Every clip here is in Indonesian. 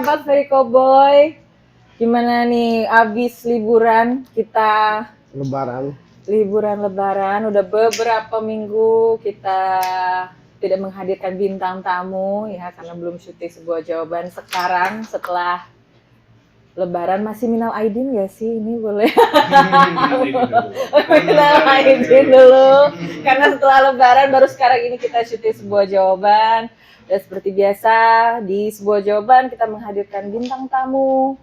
kabar Veriko Boy? Gimana nih abis liburan kita? Liburan lebaran, udah beberapa minggu kita tidak menghadirkan bintang tamu ya karena belum syuting sebuah jawaban. Sekarang setelah Lebaran masih minal aidin ya sih ini boleh? Minal aidin dulu. Karena setelah Lebaran baru sekarang ini kita syuting sebuah jawaban. Dan seperti biasa di sebuah jawaban kita menghadirkan bintang tamu.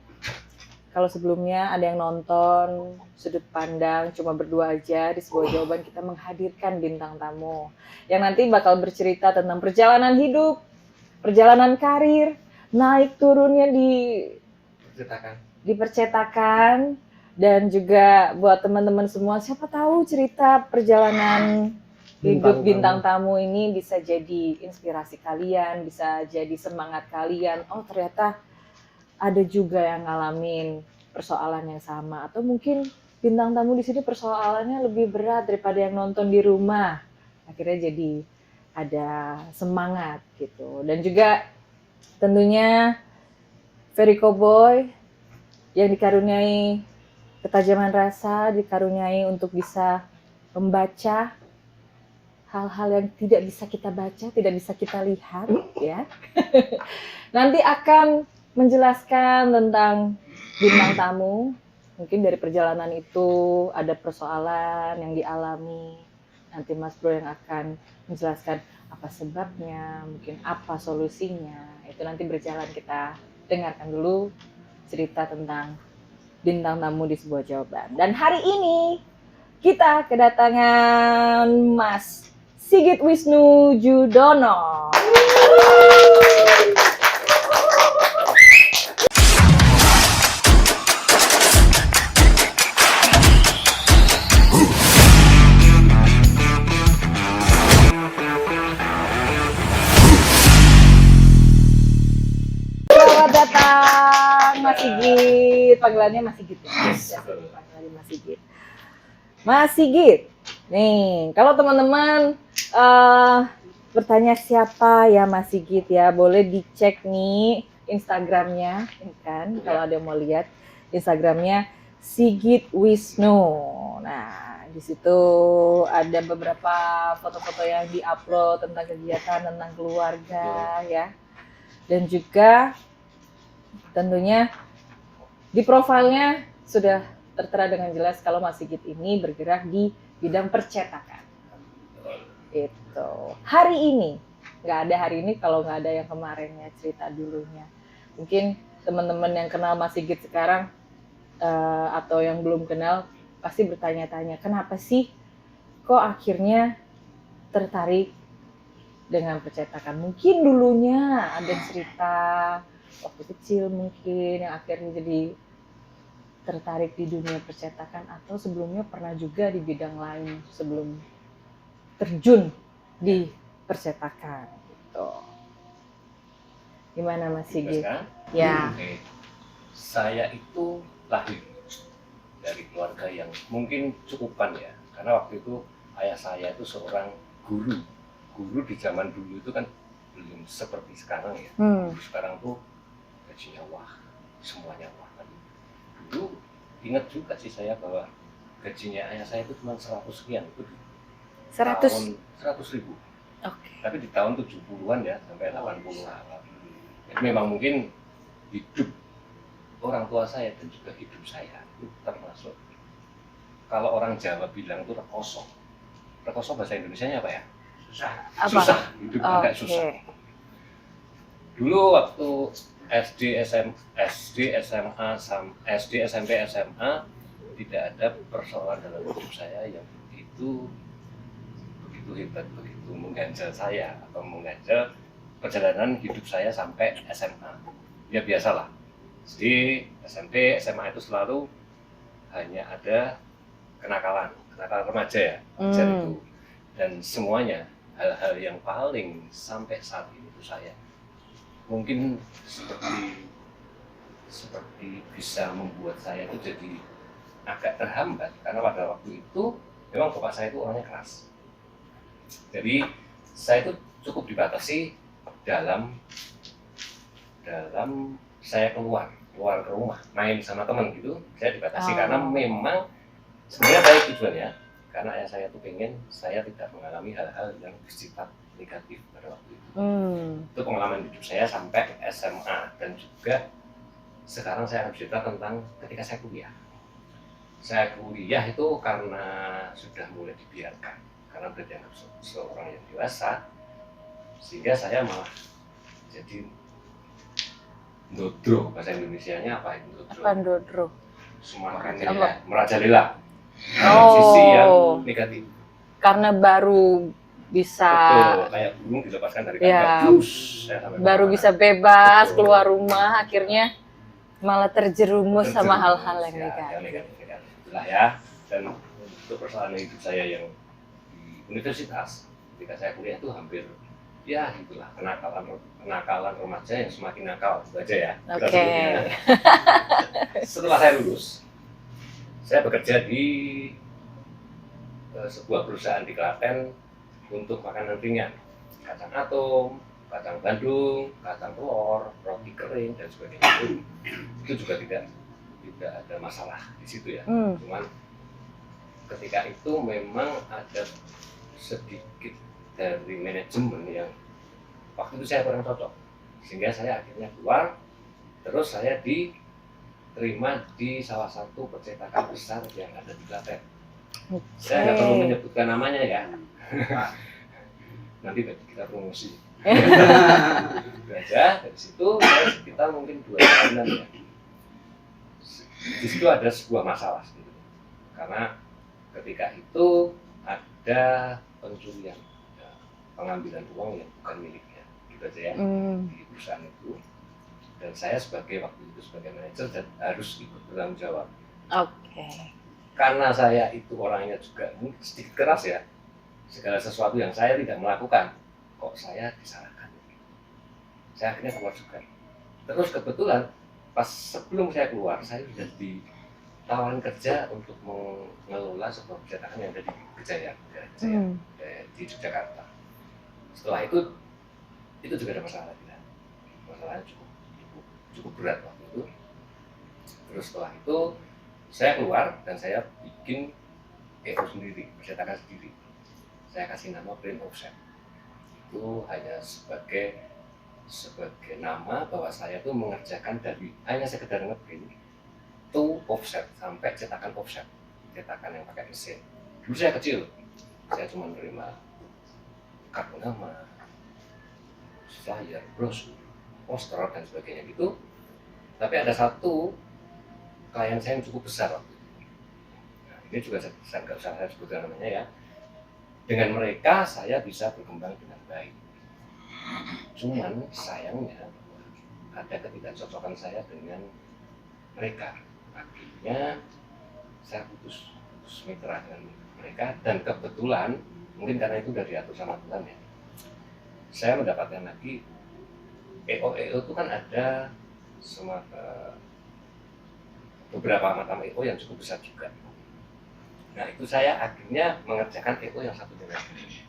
Kalau sebelumnya ada yang nonton sudut pandang cuma berdua aja, di sebuah jawaban kita menghadirkan bintang tamu yang nanti bakal bercerita tentang perjalanan hidup, perjalanan karir, naik turunnya di percetakan, dan juga buat teman-teman semua siapa tahu cerita perjalanan hidup bintang tamu ini bisa jadi inspirasi kalian, bisa jadi semangat kalian. Oh ternyata ada juga yang ngalamin persoalan yang sama, atau mungkin bintang tamu di sini persoalannya lebih berat daripada yang nonton di rumah. Akhirnya jadi ada semangat gitu. Dan juga tentunya Veriko Boy yang dikaruniai ketajaman rasa, dikaruniai untuk bisa membaca hal-hal yang tidak bisa kita baca, tidak bisa kita lihat ya. Nanti akan menjelaskan tentang bintang tamu. Mungkin dari perjalanan itu ada persoalan yang dialami. Nanti Mas Bro yang akan menjelaskan apa sebabnya, mungkin apa solusinya. Itu nanti berjalan, kita dengarkan dulu cerita tentang bintang tamu di sebuah jawaban. Dan hari ini kita kedatangan Mas Sigit Wisnu Judono. Selamat datang Mas Sigit, panggilannya Mas Sigit ya. Panggilannya Mas Sigit. Mas Sigit, nih kalau teman-teman bertanya siapa ya Mas Sigit ya, boleh dicek nih Instagramnya, kan? Kalau ada yang mau lihat Instagramnya Sigit Wisnu. Nah, di situ ada beberapa foto-foto yang diupload tentang kegiatan, tentang keluarga ya. Dan juga tentunya di profilnya sudah tertera dengan jelas kalau Mas Sigit ini bergerak di bidang percetakan. Itu. Hari ini, nggak ada hari ini kalau nggak ada yang kemarinnya, cerita dulunya. Mungkin teman-teman yang kenal Mas Sigit sekarang atau yang belum kenal pasti bertanya-tanya, kenapa sih kok akhirnya tertarik dengan percetakan? Mungkin dulunya ada cerita waktu kecil mungkin yang akhirnya jadi tertarik di dunia percetakan, atau sebelumnya pernah juga di bidang lain sebelum terjun di percetakan gitu. Gimana Mas Sigit? Ya. Saya itu lahir dari keluarga yang mungkin cukupan ya, karena waktu itu ayah saya itu seorang guru. Guru di zaman dulu itu kan belum seperti sekarang ya. Sekarang tuh gajinya wah, semuanya wah kan. Dulu ingat juga sih saya bahwa gajinya ayah saya itu cuma 100 sekian, itu di 100 ribu. Okay. Tapi di tahun 70-an ya sampai 80-an. Jadi memang mungkin hidup orang tua saya dan juga hidup saya itu termasuk, kalau orang Jawa bilang itu rekoso. Rekoso bahasa Indonesianya apa ya? Susah, hidup agak susah. Dulu waktu SD, SMA, SMP, SMA tidak ada persoalan dalam hidup saya yang begitu hebat, begitu mengganjal saya atau mengganjal perjalanan hidup saya sampai SMA. Ya biasalah, SD, SMP, SMA itu selalu hanya ada kenakalan remaja ya, itu. Dan semuanya hal-hal yang paling sampai saat ini itu saya mungkin seperti bisa membuat saya itu jadi agak terhambat, karena pada waktu itu memang bapak saya itu orangnya keras. Jadi saya itu cukup dibatasi dalam dalam saya keluar ke rumah, main sama teman gitu, saya dibatasi Oh. karena memang sebenarnya baik tujuannya, karena ayah saya tuh pengen saya tidak mengalami hal-hal yang bersifat negatif pada waktu itu. Itu pengalaman hidup saya sampai SMA, dan juga sekarang saya akan cerita tentang ketika saya kuliah. Saya kuliah itu karena sudah mulai dibiarkan, karena udah dianggap seorang yang dewasa, sehingga saya malah jadi ndodro, bahasa Indonesianya apa itu ndodro? Apa ndodro? Semakin Apa? merajalela. Oh. Sisi yang negatif. Karena baru bisa Betul, kayak burung dilepaskan dari kandang. Ya, Terus, saya sampai baru kemana-mana. bisa bebas Betul. keluar rumah, akhirnya malah terjerumus sama Terjerumus, hal-hal yang ya, negatif. negatif. Itulah ya. Dan untuk persoalan hidup saya yang di universitas, ketika saya kuliah itu hampir ya gitulah, kenakalan remaja yang semakin nakal, itu aja ya. Kita Oke. sebutnya. Setelah saya lulus, saya bekerja di sebuah perusahaan di Klaten untuk makanan ringan, kacang atom, kacang Bandung, kacang telur, roti kering dan sebagainya. Itu juga tidak ada masalah di situ ya. Cuman ketika itu memang ada sedikit dari manajemen yang waktu itu saya kurang cocok, sehingga saya akhirnya keluar. Terus saya diterima di salah satu percetakan besar yang ada di Klaten. Saya nggak perlu menyebutkan namanya ya. Nanti kita promosi. Itu aja. Dari situ kita mungkin 2 tahunan ya. Di situ ada sebuah masalah gitu. Karena ketika itu ada pencurian, pengambilan uang yang bukan miliknya, gitu aja ya, di perusahaan itu. Dan saya sebagai waktu itu sebagai manajer dan harus ikut bertanggung jawab. Oke. Karena saya itu orangnya juga sedikit keras ya, segala sesuatu yang saya tidak melakukan, kok saya disalahkan. Saya akhirnya keluar juga. Terus kebetulan pas sebelum saya keluar, saya sudah ditawarin kerja untuk mengelola sebuah percetakan yang ada di Kejayaan, di Yogyakarta. Setelah itu juga ada masalah ya. Masalahnya cukup berat waktu itu. Terus setelah itu saya keluar dan saya bikin EO sendiri, percetakan sendiri. Saya kasih nama print offset. Itu hanya sebagai nama bahwa saya tuh mengerjakan dari hanya sekedar ngeprint to offset sampai cetakan offset, cetakan yang pakai mesin. Dulu saya kecil, saya cuma menerima kartu nama, flyer, brosur, poster dan sebagainya gitu. Tapi ada satu klien saya yang cukup besar waktu itu. Nah, ini juga saya nggak usah saya sebutkan namanya ya. Dengan mereka saya bisa berkembang dengan baik. Cuman sayangnya ada ketidakcocokan saya dengan mereka. Akhirnya saya putus mitra dengan mereka, dan kebetulan mungkin karena itu udah diatur sama Tuhan ya, saya mendapatkan lagi EO itu kan ada beberapa macam EO yang cukup besar juga. Nah itu saya akhirnya mengerjakan EO yang satunya lagi.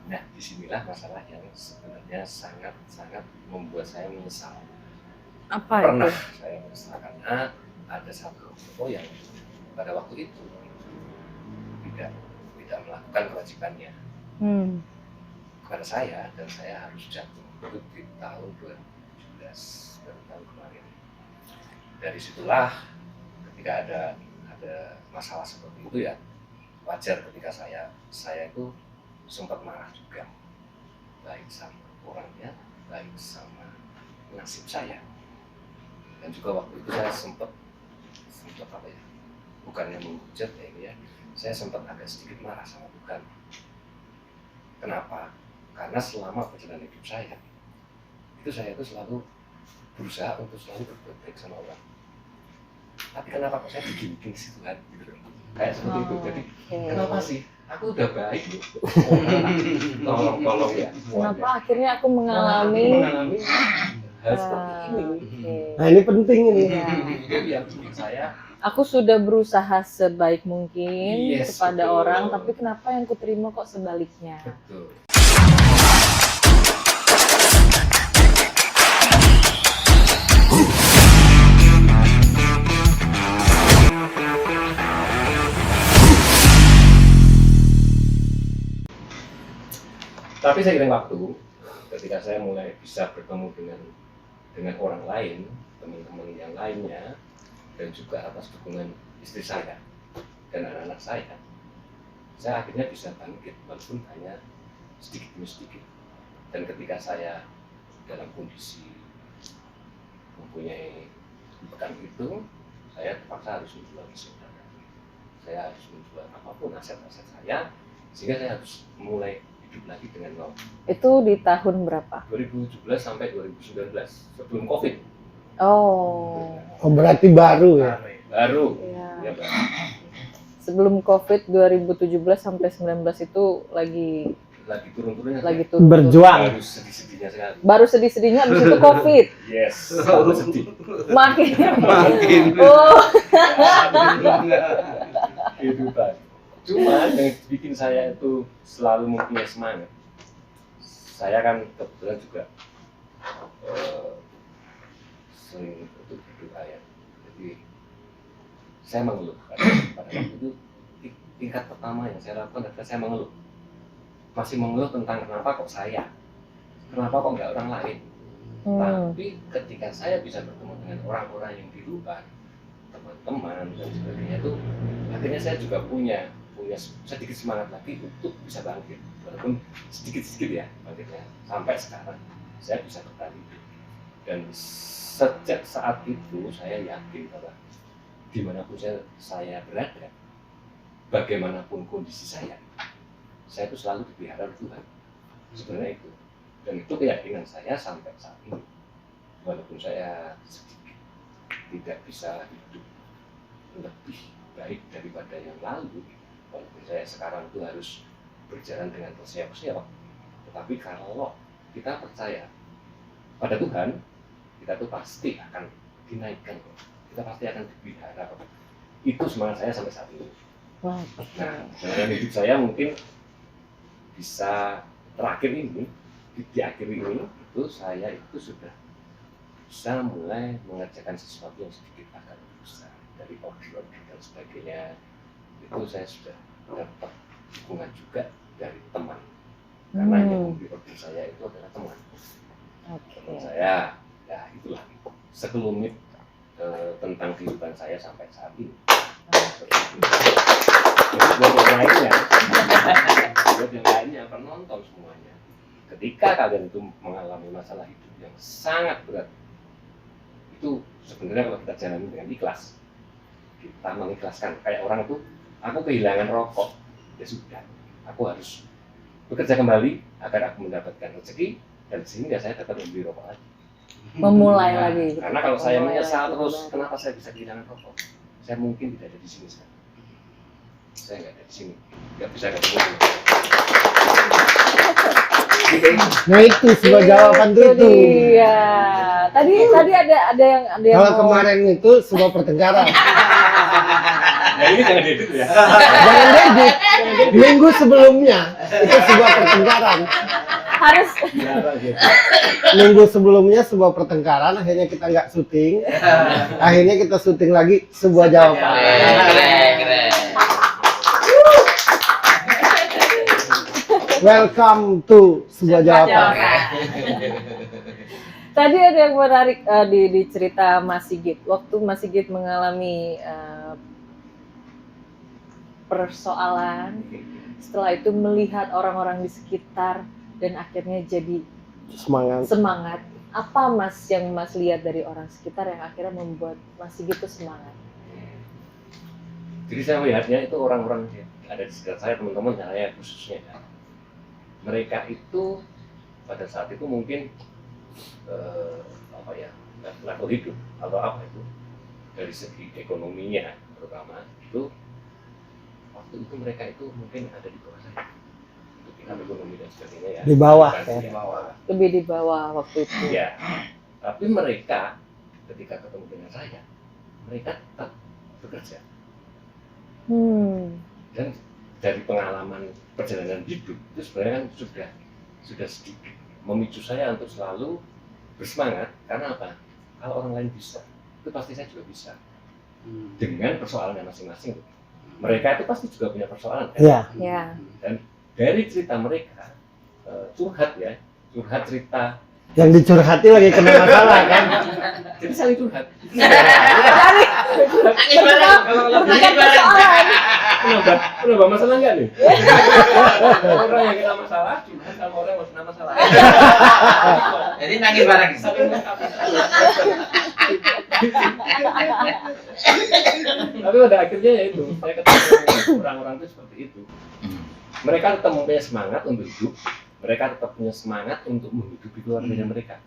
Nah disinilah masalah yang sebenarnya sangat membuat saya menyesal. Apa Pernah itu? saya menyesal karena ada satu EO yang pada waktu itu tidak melakukan kewajibannya kepada saya, dan saya harus jatuh itu di tahun 2017, baru tahun kemarin. Dari situlah ketika ada masalah seperti itu ya, wajar ketika saya itu sempat marah juga, baik sama orangnya, baik sama nasib saya. Dan juga waktu itu saya sempat apa ya, bukannya menghujat ya ini ya, saya sempat agak sedikit marah sama Tuhan. Kenapa? Karena selama perjalanan hidup saya itu selalu berusaha untuk selalu berbuat baik sama orang. Tapi kenapa kok saya digini-gini sih Tuhan? Gitu. Kayak seperti itu. Jadi kenapa sih? Aku udah baik loh. Tolong ya. Kenapa akhirnya aku mengalami hal seperti ini. Nah ini penting ini. Ya. Itu yang bikin saya. Aku sudah berusaha sebaik mungkin Yes, kepada betul. orang, tapi kenapa yang kuterima kok sebaliknya? Betul. Tapi seiring waktu, ketika saya mulai bisa bertemu dengan orang lain, teman-teman yang lainnya, dan juga atas dukungan istri saya dan anak-anak saya akhirnya bisa bangkit walaupun hanya sedikit demi sedikit. Dan ketika saya dalam kondisi mempunyai bekal itu, saya terpaksa harus menjual saudara. Saya harus menjual apapun aset-aset saya, sehingga saya harus mulai hidup lagi dengan nol. Itu di tahun berapa? 2017 sampai 2019, sebelum COVID. Oh, Oh, berarti baru ya. Baru. iya. Ya, baru. Sebelum COVID 2017 sampai 19 itu lagi Turun-turunnya. lagi turun. Berjuang. Baru sedih-sedihnya sekali. Baru sedih-sedihnya habis itu COVID. Yes, tambah sedih. Makin. Makin. Oh, Kehidupan. Cuman yang bikin saya itu selalu mempunyai semangat. Saya kan kebetulan juga sering untuk berdoa ya. Jadi saya mengeluh. Karena pada waktu itu tingkat pertama yang saya lakukan adalah saya mengeluh. Masih mengeluh tentang kenapa kok saya, kenapa kok nggak orang lain. Tapi ketika saya bisa bertemu dengan orang-orang yang di luar, teman-teman dan sebagainya itu, akhirnya saya juga punya sedikit semangat lagi untuk bisa bangkit, walaupun sedikit-sedikit ya bangkitnya. Sampai sekarang saya bisa bertahan hidup. Dan sejak saat itu saya yakin bahwa dimanapun saya berada, bagaimanapun kondisi saya itu selalu dipelihara oleh Tuhan. Sebenarnya itu. Dan itu keyakinan saya sampai saat ini. Walaupun saya sedikit tidak bisa hidup lebih baik daripada yang lalu, walaupun saya sekarang itu harus berjalan dengan terseok-seok, tetapi kalau kita percaya pada Tuhan, kita tuh pasti akan dinaikkan, kita pasti akan dipelihara. Itu semangat saya sampai saat ini. wow. Nah, dalam hidup saya mungkin bisa terakhir ini, di akhir ini itu saya itu sudah bisa mulai mengerjakan sesuatu yang sedikit agak lebih besar, dari order-order dan sebagainya. Itu saya sudah dapat dukungan juga dari teman, karena yang memberi order saya itu adalah teman. Teman saya, ya itulah sekelumit tentang kehidupan saya sampai saat ini. Buat yang lainnya, penonton semuanya, ketika kalian itu mengalami masalah hidup yang sangat berat, itu sebenarnya kalau kita jalani dengan ikhlas, kita mengikhlaskan. Kayak orang itu, aku kehilangan rokok, ya sudah, aku harus bekerja kembali agar aku mendapatkan rezeki, dan sehingga saya dapat membeli rokok lagi. Memulai lagi. Karena kalau saya Memulai menyesal lagi terus, kembali. kenapa saya bisa kehilangan rokok? Saya mungkin tidak ada di sini sekarang. Saya nggak ada di sini, nggak bisa ketemu. Nah itu sebuah jawaban tuh itu. Iya. Tadi ada yang Kalau mau- kemarin itu sebuah pertengkaran. Nah ini jangan diedit ya. Jangan edit. Minggu sebelumnya itu sebuah pertengkaran. harus Minggu sebelumnya sebuah pertengkaran, akhirnya kita nggak syuting. Akhirnya kita syuting lagi sebuah jawaban. Keren. Welcome to sebuah jawaban. Tadi ada yang menarik di cerita Mas Sigit. Waktu Mas Sigit mengalami persoalan, setelah itu melihat orang-orang di sekitar dan akhirnya jadi semangat. Apa Mas yang Mas lihat dari orang sekitar yang akhirnya membuat Mas Sigit itu semangat? Jadi saya melihatnya itu orang-orang yang ada di sekitar saya, teman-teman saya khususnya. Mereka itu pada saat itu mungkin level hidup atau apa itu dari segi ekonominya terutama itu waktu itu mereka itu mungkin ada di bawah saya untuk tingkat ekonomi dan sebagainya ya. Di bawah, Bukan ya. di bawah. Lebih di bawah waktu itu. Ya, tapi mereka ketika ketemu dengan saya, mereka tetap bekerja. Dan dari pengalaman perjalanan hidup itu sebenarnya kan sudah sedikit memicu saya untuk selalu bersemangat. Karena apa? Kalau orang lain bisa, itu pasti saya juga bisa. Dengan persoalannya masing-masing. Mereka itu pasti juga punya persoalan. Kan? Iya. Ya. Dan dari cerita mereka, curhat ya, curhat cerita. Yang dicurhati lagi kena masalah kan. Jadi saling curhat. Nangis bareng. Nangis bareng. Menambah masalah nggak nih? Orang yang kena masalah curhat sama orang yang kena masalah. Jadi nangis bareng. Saling melengkapi. Tapi pada akhirnya ya itu, saya ketemu orang-orang itu seperti itu. Mereka tetap mempunyai semangat untuk hidup, mereka tetap punya semangat untuk menghidupi keluarganya mereka,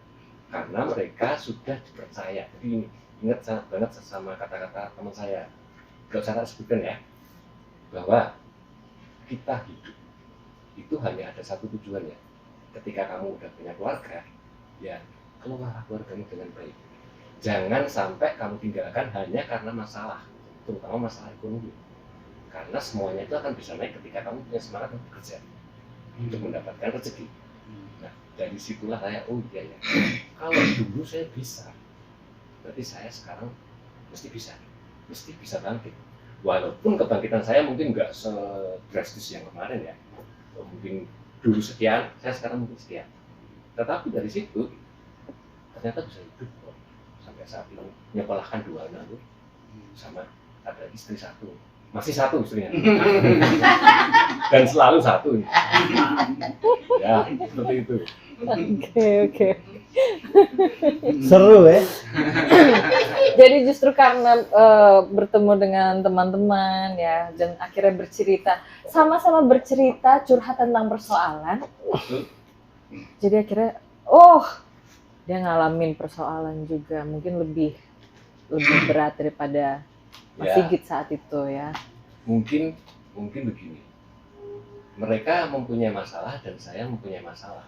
karena mereka sudah dipercaya. Jadi ini, ingat sangat banget sama kata-kata teman saya, gak usah tak sebutkan ya, bahwa kita hidup itu hanya ada satu tujuannya. Ketika kamu udah punya keluarga, ya kelola keluargamu dengan baik. Jangan sampai kamu tinggalkan hanya karena masalah, terutama masalah ekonomi. Karena semuanya itu akan bisa naik ketika kamu punya semangat untuk bekerja, untuk mendapatkan rezeki. Nah, dari situlah saya, oh iya ya, kalau dulu saya bisa, berarti saya sekarang mesti bisa bangkit. Walaupun kebangkitan saya mungkin nggak sedrastis yang kemarin ya, mungkin dulu sekian, saya sekarang mungkin sekian. Tetapi dari situ ternyata bisa hidup kok. Sampai saat ini nyekolahkan 2 anak sama ada istri 1, masih 1 istrinya dan selalu 1 ya seperti itu. Oke. Seru ya. Jadi justru karena bertemu dengan teman-teman ya, dan akhirnya bercerita, sama-sama bercerita curhat tentang persoalan. Jadi akhirnya, dia ngalamin persoalan juga, mungkin lebih berat daripada Mas Ya, Sigit saat itu ya. mungkin begini, mereka mempunyai masalah dan saya mempunyai masalah.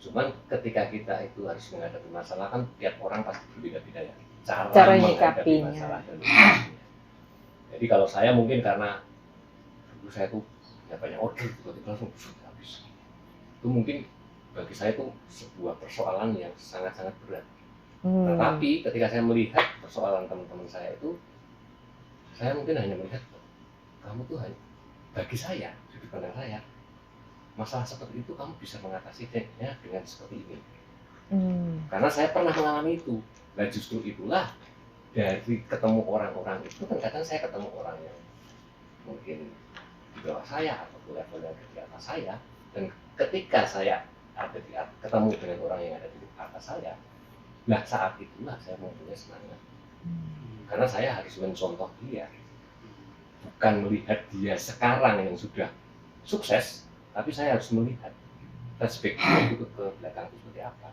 Cuman ketika kita itu harus menghadapi masalah kan tiap orang pasti berbeda-beda ya Cara menghadapi nyikapinya. masalah dan menyikapinya. Jadi kalau saya mungkin karena dulu saya tuh ya banyak order tiba-tiba langsung habis, itu mungkin bagi saya itu sebuah persoalan yang sangat-sangat berat. Tetapi ketika saya melihat persoalan teman-teman saya itu, saya mungkin hanya melihat, kamu tuh hanya, bagi saya, sudut pandang saya, masalah seperti itu kamu bisa mengatasinya dengan seperti ini. Karena saya pernah mengalami itu. Nah justru itulah, dari ketemu orang-orang itu, kan kadang saya ketemu orang yang mungkin di bawah saya, atau levelnya di atas saya, dan ketika saya ketemu dengan orang yang ada di atas saya, nah saat itulah saya mempunyai semangat. Karena saya harus mencontoh dia, bukan melihat dia sekarang yang sudah sukses, tapi saya harus melihat perspektif itu ke belakang itu seperti apa.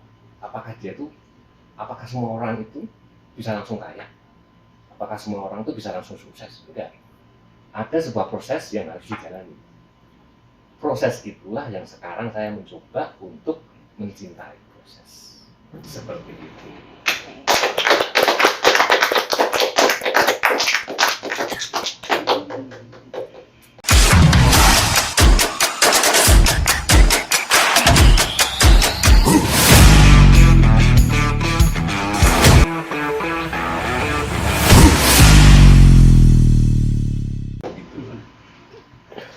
Apakah semua orang itu bisa langsung kaya? Apakah semua orang itu bisa langsung sukses? Tidak. Ada sebuah proses yang harus dijalani. Proses itulah yang sekarang saya mencoba untuk mencintai proses. Seperti itu.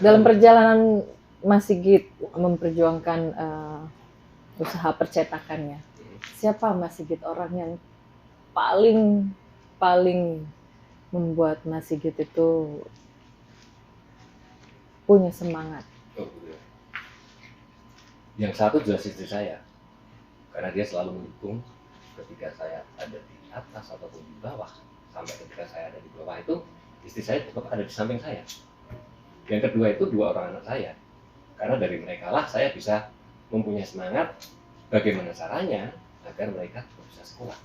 Dalam perjalanan Mas Sigit memperjuangkan usaha percetakannya, siapa Mas Sigit orang yang paling membuat Mas Sigit itu punya semangat? Yang satu jelas istri saya, karena dia selalu mendukung ketika saya ada di atas ataupun di bawah. Sampai ketika saya ada di bawah itu, istri saya tetap ada di samping saya. Yang kedua itu 2 orang anak saya, karena dari mereka lah saya bisa mempunyai semangat bagaimana caranya agar mereka tetap bisa sekolah,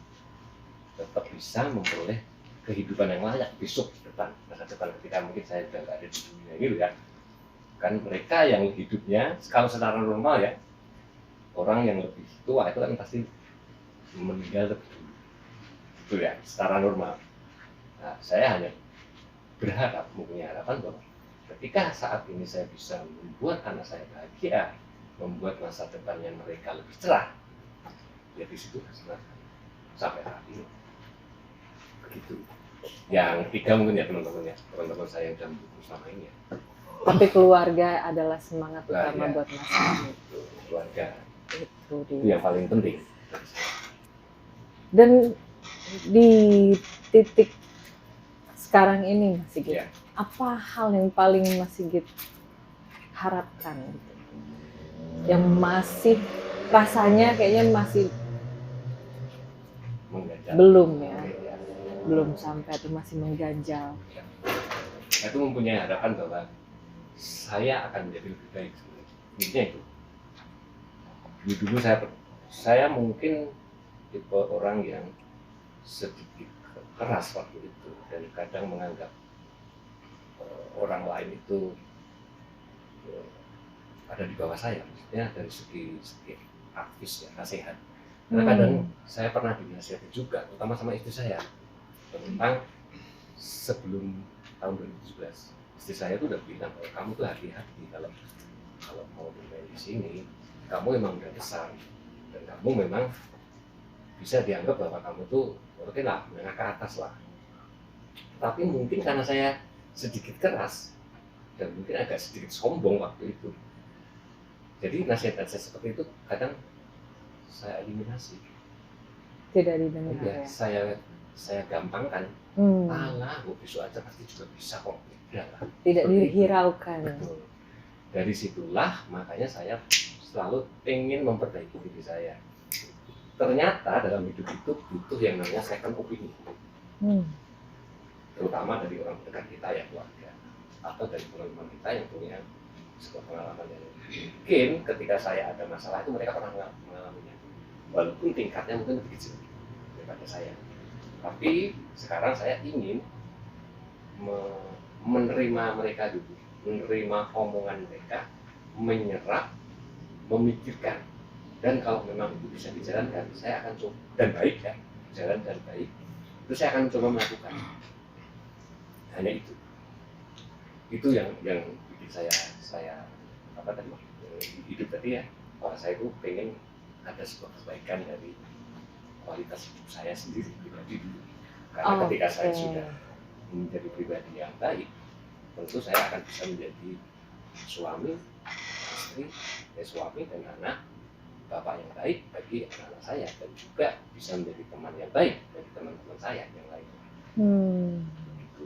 tetap bisa memperoleh kehidupan yang layak besok depan, masa depan ketika mungkin saya sudah nggak ada di dunia gitu ya. Kan mereka yang hidupnya kalau secara normal ya, orang yang lebih tua itu kan pasti meninggal lebih dulu, itu ya secara normal. Nah, saya hanya berharap, mempunyai harapan bahwa ketika saat ini saya bisa membuat anak saya bahagia, membuat masa depannya mereka lebih cerah, ya di situ senang sampai saat ini. Begitu. Yang ketiga mungkin ya teman-teman saya yang sudah mendukung selama ini ya. Tapi keluarga adalah semangat utama Keluarga. buat Mas Andi. Keluarga Itu itu dia. yang paling penting. Dan di titik sekarang ini Mas Sigit, Ya. apa hal yang paling Mas Sigit harapkan gitu? Yang masih rasanya kayaknya masih Mengganjal. belum ya, Ya. belum sampai atau masih mengganjal. Saya itu mempunyai harapan bahwa saya akan menjadi lebih baik. Intinya itu. Dulu saya mungkin tipe orang yang sedikit keras waktu itu dan kadang menganggap orang lain itu ada di bawah saya, maksudnya dari segi aktif ya, nasihat. Karena kadang saya pernah dinasihati juga, terutama sama istri saya, tentang sebelum tahun 2017 istri saya tuh udah bilang bahwa kamu tuh hati-hati kalau mau bermain di sini, kamu memang udah besar dan kamu memang bisa dianggap bahwa kamu tuh oke lah, menengah ke atas lah. Tapi mungkin karena saya sedikit keras dan mungkin agak sedikit sombong waktu itu, jadi nasihat saya seperti itu kadang saya eliminasi. Tidak didengar Ya, ya. saya gampangkan. Alah, gue besok aja pasti juga bisa kok. Tidak lah. Tidak Seperti itu. dihiraukan. Betul. Dari situlah makanya saya selalu ingin memperbaiki diri saya. Ternyata dalam hidup itu butuh yang namanya second opinion, terutama dari orang dekat kita ya, keluarga, atau dari teman-teman kita yang punya sebuah pengalaman yang mungkin ketika saya ada masalah itu mereka pernah mengalaminya, walaupun tingkatnya mungkin lebih kecil daripada saya. Tapi sekarang saya ingin menerima mereka dulu, menerima omongan mereka, menyerap, memikirkan, dan kalau memang itu bisa dijalankan, saya akan coba, dan baik ya, jalan dan baik, itu saya akan coba melakukan. Hanya itu yang bikin saya apa tadi, hidup tadi ya, bahwa saya itu pengen ada sebuah kebaikan dari kualitas hidup saya sendiri pribadi dulu. Karena ketika saya sudah menjadi pribadi yang baik, tentu saya akan bisa menjadi suami, istri, suami dan anak, bapak yang baik bagi anak-anak saya, dan juga bisa menjadi teman yang baik bagi teman-teman saya yang lain. Gitu.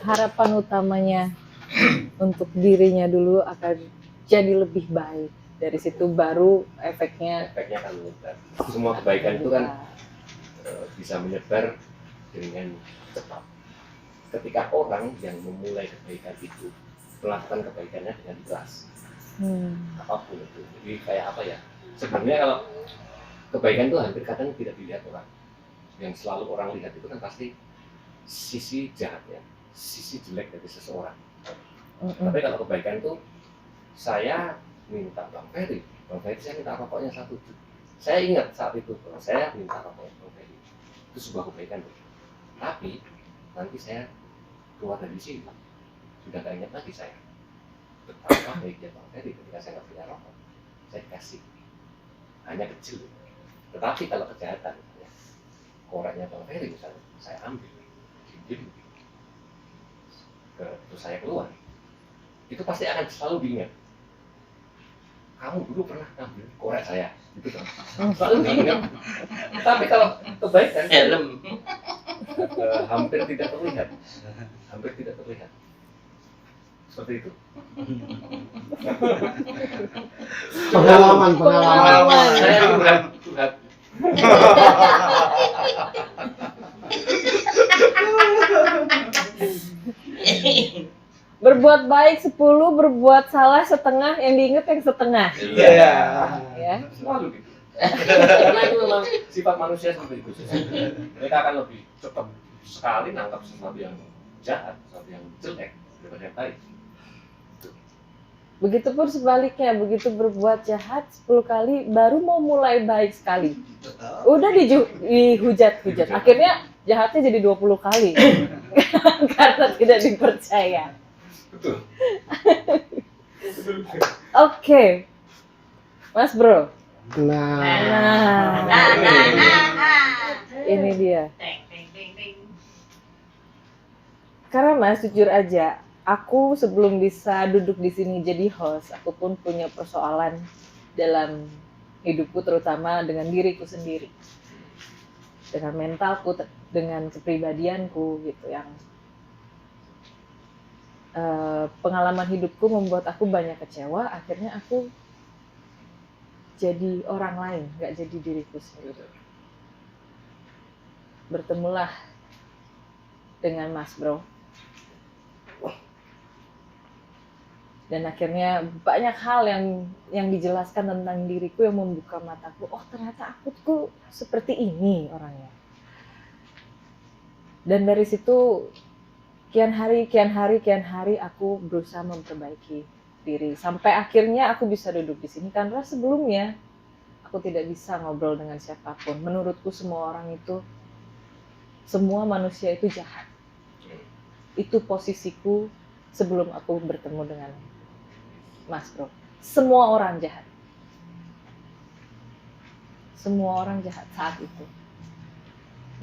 Harapan utamanya untuk dirinya dulu akan jadi lebih baik. Dari situ baru efeknya Efeknya akan menyebar. Semua kebaikan itu kan bisa menyebar dengan cepat. Ketika orang yang memulai kebaikan itu melakukan kebaikannya dengan ikhlas, apapun itu. Jadi kayak apa ya? Sebenarnya kalau kebaikan itu hampir kadang tidak dilihat orang. Yang selalu orang lihat itu kan pasti sisi jahatnya, sisi jelek dari seseorang. Tapi kalau kebaikan itu, saya minta Bang Ferry saya minta rokoknya 1 jut. Saya ingat saat itu, saya minta rokoknya Bang Ferry. Itu sebuah kebaikan. Tapi nanti saya keluar dari sini, sudah gak ingat lagi saya betapa baiknya Bang Ferry ketika saya nggak punya rokok, saya kasih. Hanya kecil. Tetapi kalau kejahatan, misalnya koreknya Bang Ferry misalnya, saya ambil, terus saya keluar, itu pasti akan selalu diingat. Kamu dulu pernah ngambil korek saya, gitu kan? Selalu diingat. Tapi kalau kebaikan, helm hampir tidak terlihat, seperti itu. Pengalaman. Saya curhat. berbuat baik 10, berbuat salah setengah, yang diingat yang setengah. Iya. Ya. Selalu gitu. Karena itu memang sifat manusia seperti itu. Mereka akan lebih cepat sekali nangkap sesuatu yang jahat, sesuatu yang jelek daripada yang baik. Begitupun sebaliknya, begitu berbuat jahat 10 kali, baru mau mulai baik sekali. Udah dihujat. Akhirnya jahatnya jadi 20 kali. Karena tidak dipercaya. Betul. Oke. Mas Bro. Nah, Nah. Ini dia. Karena Mas, jujur aja, aku sebelum bisa duduk di sini jadi host, aku pun punya persoalan dalam hidupku, terutama dengan diriku sendiri, dengan mentalku, dengan kepribadianku gitu, yang pengalaman hidupku membuat aku banyak kecewa. Akhirnya aku jadi orang lain, nggak jadi diriku sendiri. Bertemulah dengan Mas Bro. Dan akhirnya banyak hal yang dijelaskan tentang diriku yang membuka mataku. Oh, ternyata aku tuh seperti ini orangnya. Dan dari situ kian hari aku berusaha memperbaiki diri. Sampai akhirnya aku bisa duduk di sini, karena sebelumnya aku tidak bisa ngobrol dengan siapapun. Menurutku semua manusia itu jahat. Itu posisiku sebelum aku bertemu dengan Mas Bro. Semua orang jahat. Semua orang jahat saat itu.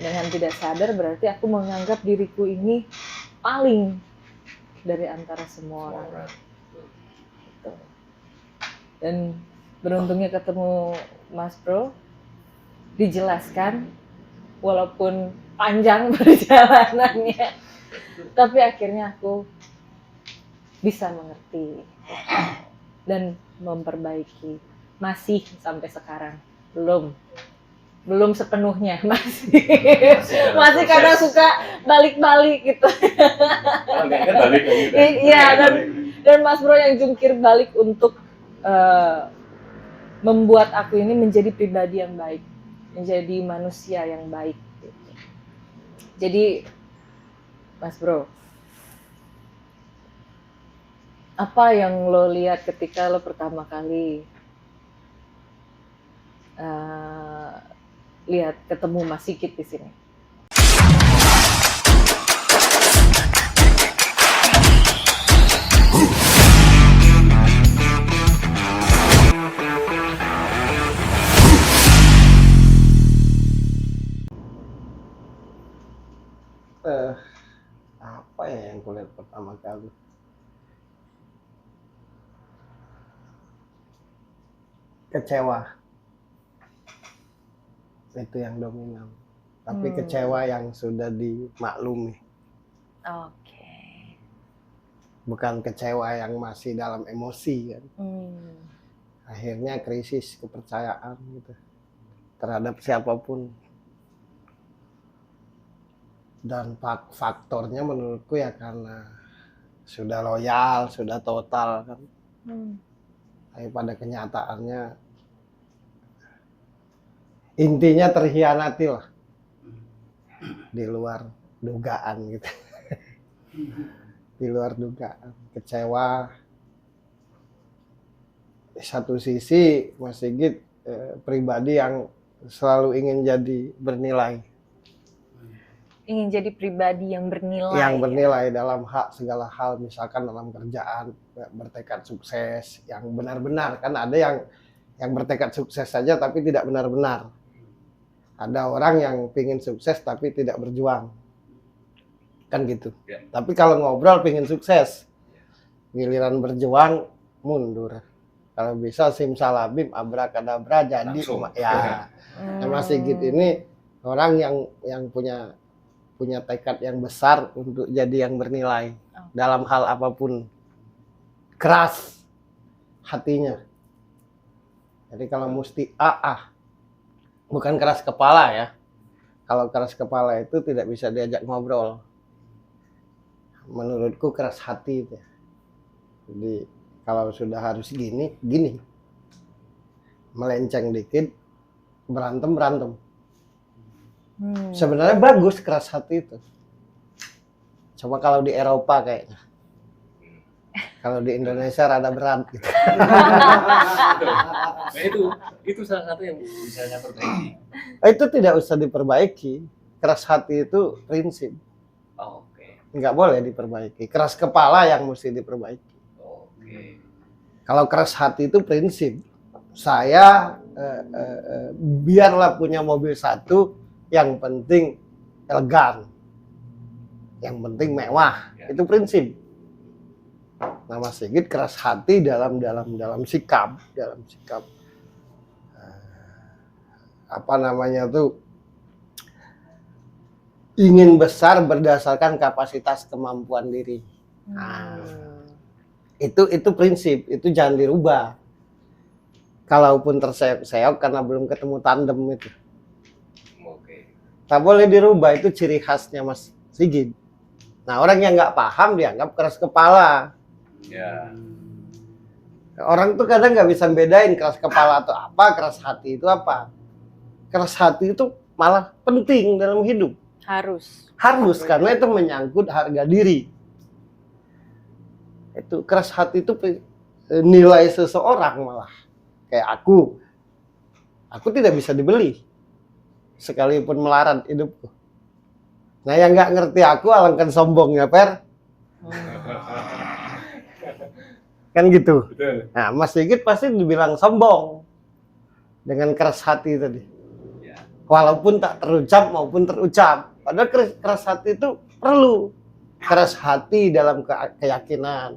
Dengan tidak sadar berarti aku menganggap diriku ini paling dari antara semua orang. Gitu. Dan beruntungnya ketemu Mas Bro, dijelaskan walaupun panjang perjalanannya, tapi akhirnya aku bisa mengerti dan memperbaiki. Masih sampai sekarang belum sepenuhnya, masih kadang suka balik-balik gitu. Enggak ingat balik gitu. Iya, dan Mas Bro yang jungkir balik untuk membuat aku ini menjadi pribadi yang baik, menjadi manusia yang baik gitu. Jadi Mas Bro, apa yang lo lihat ketika lo pertama kali lihat ketemu Mas Sigit di sini? Apa ya yang kulihat pertama kali? Kecewa. Itu yang dominan. Tapi kecewa yang sudah dimaklumi. Oke. Bukan kecewa yang masih dalam emosi kan. Akhirnya krisis kepercayaan gitu terhadap siapapun. Dan faktornya menurutku ya karena sudah loyal, sudah total kan. Tapi pada kenyataannya intinya terhianati lah. Di luar dugaan gitu. Di luar dugaan. Kecewa. Di satu sisi Mas Sigit pribadi yang selalu ingin jadi bernilai. Ingin jadi pribadi yang bernilai. Yang bernilai dalam segala hal, misalkan dalam kerjaan, bertekad sukses, yang benar-benar. Kan ada yang bertekad sukses saja tapi tidak benar-benar. Ada orang yang pingin sukses tapi tidak berjuang. Kan gitu. Ya. Tapi kalau ngobrol pingin sukses, giliran berjuang mundur. Kalau bisa simsalabim, abrakadabra jadi langsung. Ya. Mas Sigit ini orang yang punya tekad yang besar untuk jadi yang bernilai dalam hal apapun. Keras hatinya. Jadi kalau mesti bukan keras kepala ya. Kalau keras kepala itu tidak bisa diajak ngobrol. Menurutku keras hati itu. Jadi kalau sudah harus gini. Melenceng dikit, berantem. Sebenarnya bagus keras hati itu. Cuma kalau di Eropa kayaknya. Kalau di Indonesia rada berat gitu. Nah, itu salah satu yang bisa saya perbaiki. Itu tidak usah diperbaiki. Keras hati itu prinsip. Oke. Nggak boleh diperbaiki. Keras kepala yang mesti diperbaiki. Oke. Kalau keras hati itu prinsip. Saya biarlah punya mobil satu, yang penting elegan. yang penting mewah. Ya. Itu prinsip. Nah, Mas Sigit keras hati dalam sikap, apa namanya tuh, ingin besar berdasarkan kapasitas kemampuan diri. Nah, itu prinsip, itu jangan dirubah. Kalaupun terseok-seok karena belum ketemu tandem itu. Oke. Tak boleh dirubah, itu ciri khasnya Mas Sigit. Nah, orang yang nggak paham dianggap keras kepala. Ya. Orang tuh kadang nggak bisa bedain keras kepala atau apa, keras hati itu apa. Keras hati itu malah penting dalam hidup. Harus. Karena itu menyangkut harga diri. Itu keras hati itu nilai seseorang malah. Kayak aku tidak bisa dibeli. Sekalipun melarat hidupku. Nah, yang nggak ngerti aku alangkah sombongnya, Per. Kan gitu. Betul. Nah, Mas Sigit pasti dibilang sombong dengan keras hati tadi. Ya. Walaupun tak terucap maupun terucap. Padahal keras hati itu perlu. Keras hati dalam keyakinan.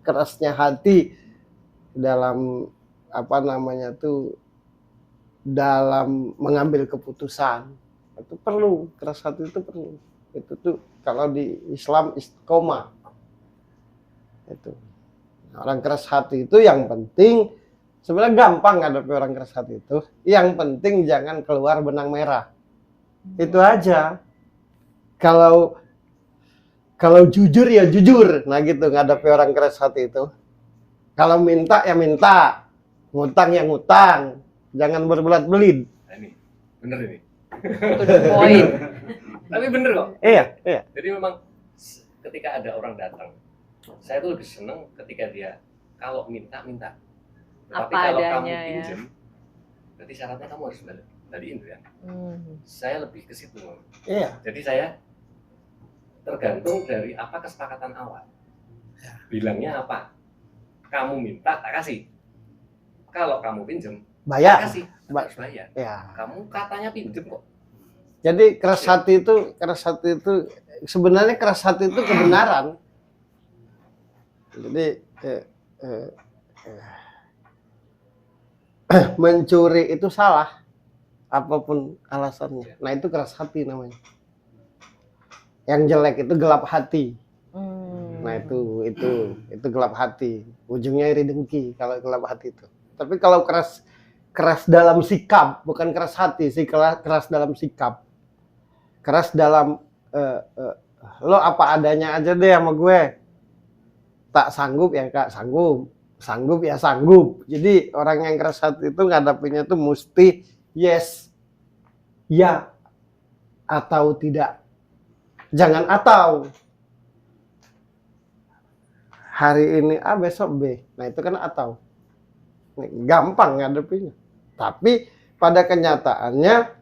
Kerasnya hati dalam apa namanya tuh, dalam mengambil keputusan. Itu perlu, keras hati itu perlu. Itu tuh kalau di Islam istiqomah. Itu. Orang keras hati itu yang penting, sebenarnya gampang ngadepi orang keras hati itu. Yang penting jangan keluar benang merah. Itu aja. Kalau jujur ya jujur. Nah gitu ngadepi orang keras hati itu. Kalau minta ya minta. Ngutang ya ngutang. Jangan berbelat-belit. Nah, ini bener ini. To the point. Tapi bener kok. Iya. Jadi memang ketika ada orang datang, saya tuh lebih seneng ketika dia kalau minta. Tapi Apa kalau kamu adanya, ya. pinjem, berarti syaratnya kamu harus balikin tuh ya. Hmm. Saya lebih ke situ. Iya. Jadi saya tergantung dari apa kesepakatan awal. Bilangnya apa? Kamu minta, tak kasih. Kalau kamu pinjem, Bayar. tak kasih, harus bayar. Ya. Kamu katanya pinjem kok. Jadi keras hati itu sebenarnya keras hati itu kebenaran. Jadi mencuri itu salah, apapun alasannya. Nah itu keras hati namanya. Yang jelek itu gelap hati. Nah itu gelap hati. Ujungnya iri dengki kalau gelap hati itu. Tapi kalau keras dalam sikap, bukan keras hati sih, keras dalam sikap. Keras dalam lo apa adanya aja deh sama gue. Tak sanggup ya kak, sanggup ya sanggup. Jadi orang yang keras hati itu ngadapinnya tuh mesti yes, ya atau tidak. Jangan atau. Hari ini A, besok B. Nah itu kan atau. Gampang ngadepinnya. Tapi pada kenyataannya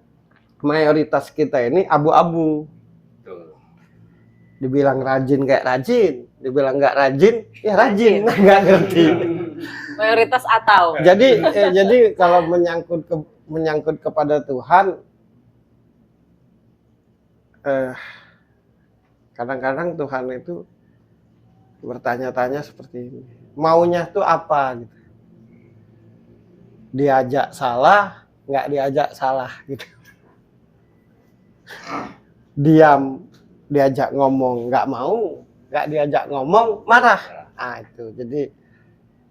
mayoritas kita ini abu-abu. Tuh. Dibilang rajin kayak rajin, dibilang nggak rajin, ya rajin, nggak ngerti. Mayoritas atau. Jadi kalau menyangkut kepada Tuhan, kadang-kadang Tuhan itu bertanya-tanya seperti ini, maunya tuh apa gitu. Diajak salah, nggak diajak salah gitu. Diam, diajak ngomong nggak mau, nggak diajak ngomong marah. Ah itu. Jadi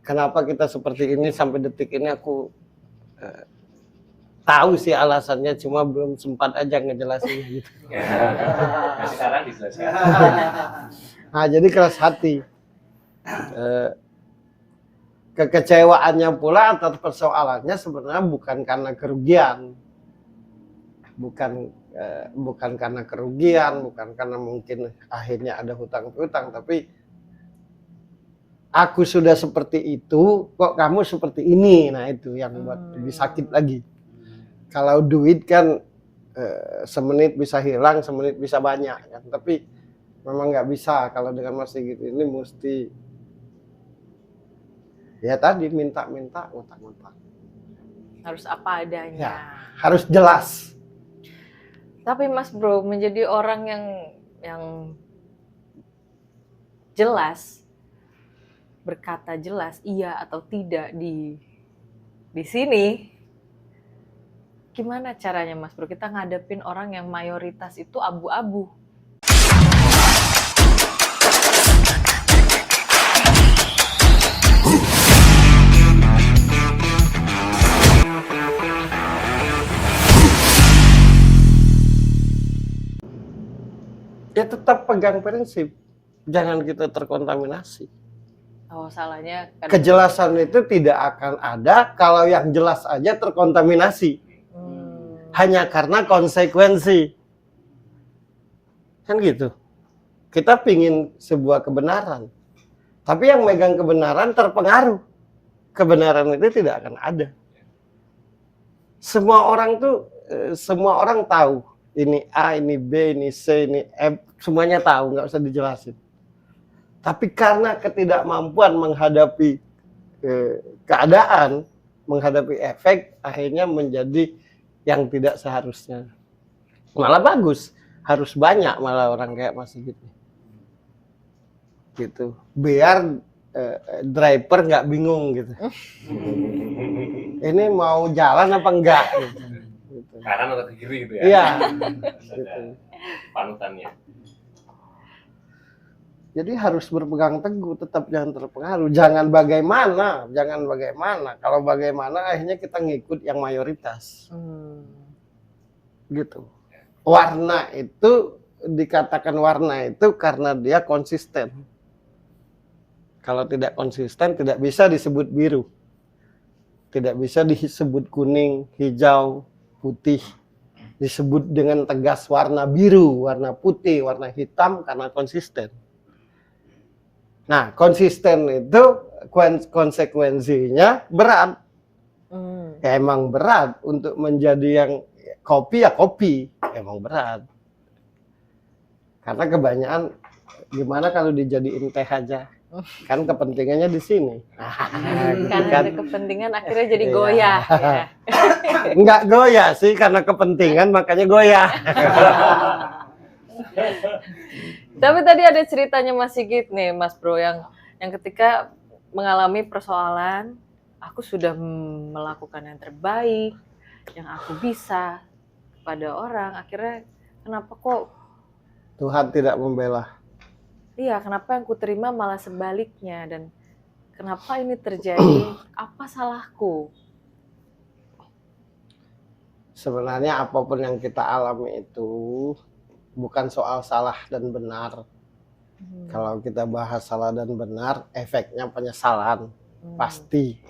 kenapa kita seperti ini sampai detik ini aku tahu sih alasannya, cuma belum sempat aja ngejelasinnya gitu. Nah, sekarang dijelaskan. Nah jadi keras hati. Kekecewaannya pula atas persoalannya sebenarnya bukan karena kerugian, bukan karena kerugian, bukan karena mungkin akhirnya ada hutang-hutang, tapi aku sudah seperti itu, kok kamu seperti ini. Nah itu yang buat lebih sakit lagi. Kalau duit kan semenit bisa hilang, semenit bisa banyak kan, tapi memang nggak bisa. Kalau dengan Mas Sigit ini mesti ya tadi minta-minta, ngutang-ngutang. Harus apa adanya. Ya, harus jelas. Tapi Mas Bro, menjadi orang yang yang jelas, berkata jelas iya atau tidak di sini, gimana caranya Mas Bro kita ngadepin orang yang mayoritas itu abu-abu? Ya tetap pegang prinsip, jangan kita terkontaminasi. Oh, salahnya Kejelasan itu tidak akan ada kalau yang jelas aja terkontaminasi. Hanya karena konsekuensi. Kan gitu. Kita pingin sebuah kebenaran. Tapi yang megang kebenaran terpengaruh. Kebenaran itu tidak akan ada. Semua orang tahu. Ini A, ini B, ini C, ini F. Semuanya tahu, nggak usah dijelasin. Tapi karena ketidakmampuan menghadapi keadaan, menghadapi efek, akhirnya menjadi yang tidak seharusnya. Malah bagus, harus banyak malah orang kayak Mas Sigit. Gitu. Biar driver nggak bingung gitu. Ini mau jalan apa enggak? Gitu. Kanan atau ke kiri gitu ya? Iya. Ada panutannya. Jadi harus berpegang teguh, tetap jangan terpengaruh. Jangan bagaimana. Kalau bagaimana akhirnya kita ngikut yang mayoritas. Gitu. Warna itu, dikatakan warna itu karena dia konsisten. Kalau tidak konsisten, tidak bisa disebut biru. Tidak bisa disebut kuning, hijau, putih. Disebut dengan tegas warna biru, warna putih, warna hitam karena konsisten. Nah, konsisten itu konsekuensinya berat. Ya emang berat untuk menjadi yang kopi ya kopi, emang berat. Karena kebanyakan gimana kalau dijadiin teh aja? Kan kepentingannya di sini. Karena ada kepentingan akhirnya jadi goyah. Ya. Enggak goyah sih karena kepentingan makanya goyah. Tapi tadi ada ceritanya Mas Sigit nih, Mas Bro, yang ketika mengalami persoalan, aku sudah melakukan yang terbaik, yang aku bisa kepada orang, akhirnya kenapa kok Tuhan tidak membela? Iya, kenapa yang ku terima malah sebaliknya, dan kenapa ini terjadi? Apa salahku? Sebenarnya apapun yang kita alami itu bukan soal salah dan benar. Kalau kita bahas salah dan benar, efeknya penyesalan. Pasti.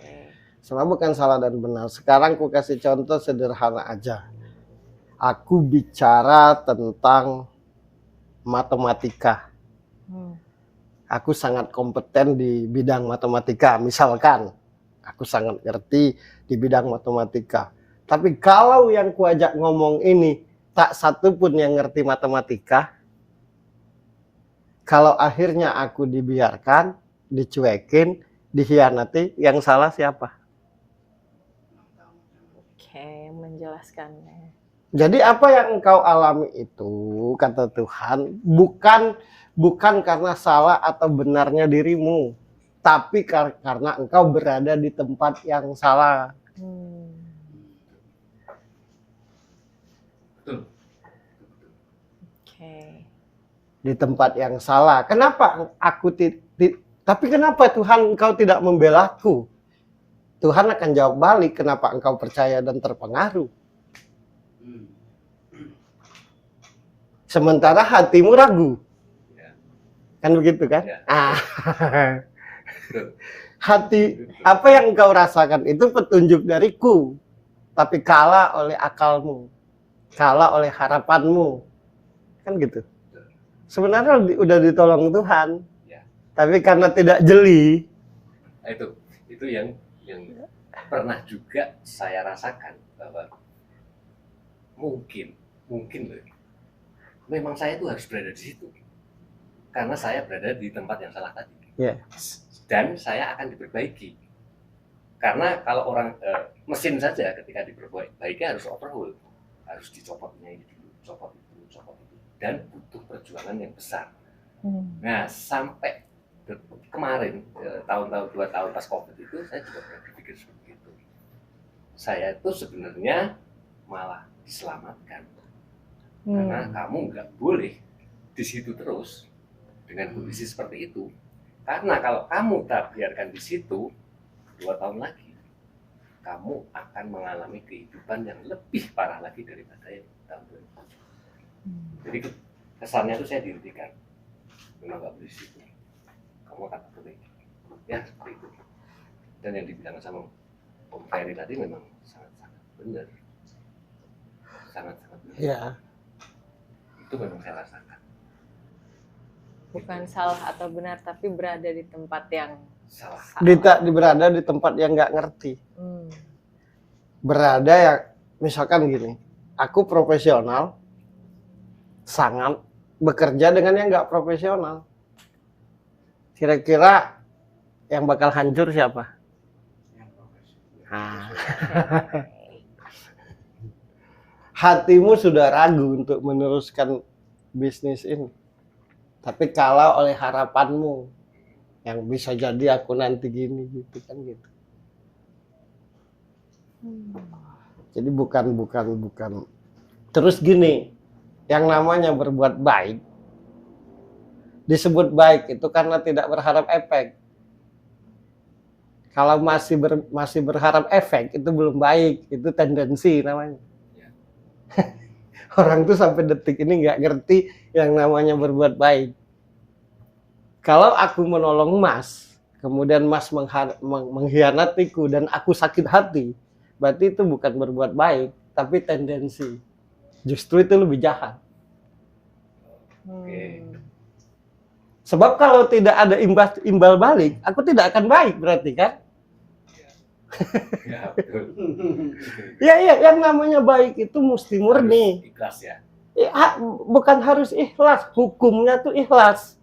Sebenarnya bukan salah dan benar. Sekarang aku kasih contoh sederhana aja. Aku bicara tentang matematika. Aku sangat kompeten di bidang matematika. Misalkan, aku sangat ngerti di bidang matematika. Tapi kalau yang kuajak ngomong ini, tak satu pun yang ngerti matematika, kalau akhirnya aku dibiarkan, dicuekin, dikhianati, yang salah siapa? Oke, menjelaskannya. Jadi apa yang engkau alami itu, kata Tuhan, bukan karena salah atau benarnya dirimu, tapi karena engkau berada di tempat yang salah. Oke. Di tempat yang salah. Kenapa tapi kenapa Tuhan engkau tidak membelaku? Tuhan akan jawab balik, kenapa engkau percaya dan terpengaruh? Sementara hatimu ragu. Kan begitu kan? Ya. Hati, apa yang engkau rasakan itu petunjuk dariku. Tapi kalah oleh akalmu. Kalah oleh harapanmu. Kan gitu. Sebenarnya udah ditolong Tuhan. Ya. Tapi karena tidak jeli. Nah, itu yang pernah juga saya rasakan bahwa mungkin loh, memang saya itu harus berada di situ karena saya berada di tempat yang salah tadi. Yeah. Dan saya akan diperbaiki karena kalau orang mesin saja ketika diperbaiki harus overhaul, harus dicopotnya ini dulu, copot itu. dan butuh perjuangan yang besar. Hmm. Nah, sampai kemarin, tahun-tahun 2 tahun pas COVID itu, saya juga pernah berpikir seperti itu. Saya itu sebenarnya malah diselamatkan. Karena kamu nggak boleh di situ terus dengan kondisi seperti itu. Karena kalau kamu tak biarkan di situ, 2 tahun lagi, kamu akan mengalami kehidupan yang lebih parah lagi daripada yang tahun 2007. Jadi kesannya itu saya dihentikan. Memang nggak boleh di situ. Kamu akan boleh. Ya, seperti itu. Dan yang dibilang sama Om Ferry tadi memang sangat-sangat benar. Sangat-sangat benar. Ya. Itu memang saya rasakan. Bukan salah atau benar, tapi berada di tempat yang Salah. Berada di tempat yang nggak ngerti. Berada yang misalkan gini, aku profesional, sangat bekerja dengan yang nggak profesional. Kira-kira yang bakal hancur siapa? Nah. Hatimu sudah ragu untuk meneruskan bisnis ini. Tapi kalau oleh harapanmu, yang bisa jadi aku nanti gini gitu kan gitu. Jadi bukan. Terus gini, yang namanya berbuat baik, disebut baik itu karena tidak berharap efek. Kalau masih berharap efek itu belum baik, itu tendensi namanya. Orang tuh sampai detik ini nggak ngerti yang namanya berbuat baik. Kalau aku menolong Mas, kemudian Mas mengkhianatiku dan aku sakit hati, berarti itu bukan berbuat baik, tapi tendensi. Justru itu lebih jahat. Oke. Sebab kalau tidak ada imbal balik, aku tidak akan baik berarti kan? Ya, betul. Iya, yang namanya baik itu mesti murni. Harus ikhlas ya. Ya, bukan harus ikhlas, hukumnya tuh ikhlas.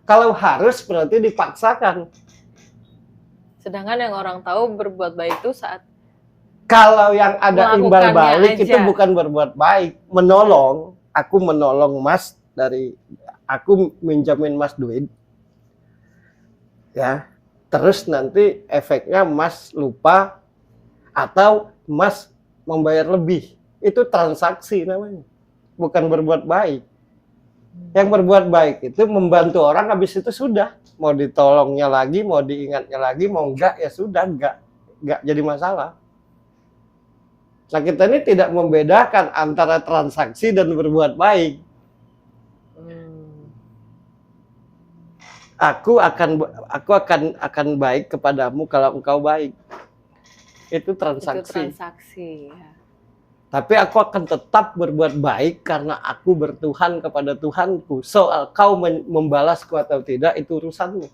Kalau harus berarti dipaksakan. Sedangkan yang orang tahu berbuat baik itu saat Kalau yang ada imbal melakukannya balik aja. itu bukan berbuat baik. Menolong, aku menolong Mas aku minjamin Mas duit. Ya. Terus nanti efeknya Mas lupa atau Mas membayar lebih. Itu transaksi namanya. Bukan berbuat baik. Yang berbuat baik itu membantu orang, habis itu sudah. Mau ditolongnya lagi, mau diingatnya lagi, mau enggak ya sudah, enggak jadi masalah. Nah, kita ini tidak membedakan antara transaksi dan berbuat baik. Aku akan baik kepadamu kalau engkau baik. Itu transaksi. itu transaksi. Ya. Tapi aku akan tetap berbuat baik karena aku bertuhan kepada Tuhanku. Soal kau membalasku atau tidak itu urusanmu.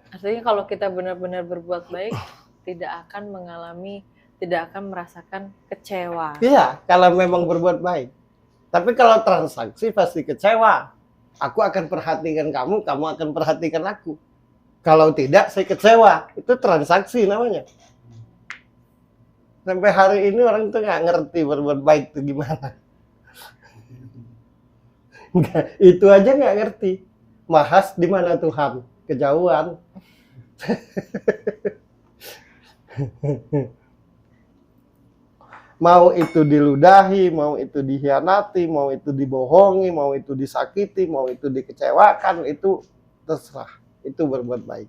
Artinya kalau kita benar-benar berbuat baik, tidak akan merasakan kecewa. Iya, kalau memang berbuat baik. Tapi kalau transaksi pasti kecewa. Aku akan perhatikan kamu, kamu akan perhatikan aku. Kalau tidak, saya kecewa. Itu transaksi namanya. Sampai hari ini orang tuh nggak ngerti berbuat baik itu gimana. Itu aja nggak ngerti. Mahas di mana Tuhan? Kejauhan. Mau itu diludahi, mau itu dikhianati, mau itu dibohongi, mau itu disakiti, mau itu dikecewakan, itu terserah. Itu berbuat baik.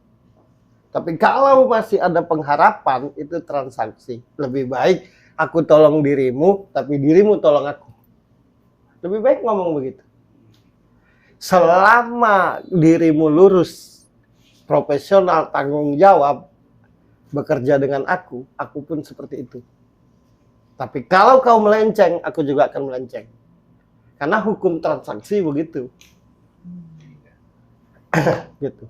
Tapi kalau masih ada pengharapan, itu transaksi. Lebih baik aku tolong dirimu, tapi dirimu tolong aku. Lebih baik ngomong begitu. Selama dirimu lurus, profesional, tanggung jawab, bekerja dengan aku pun seperti itu. Tapi kalau kau melenceng, aku juga akan melenceng. Karena hukum transaksi begitu. Gitu.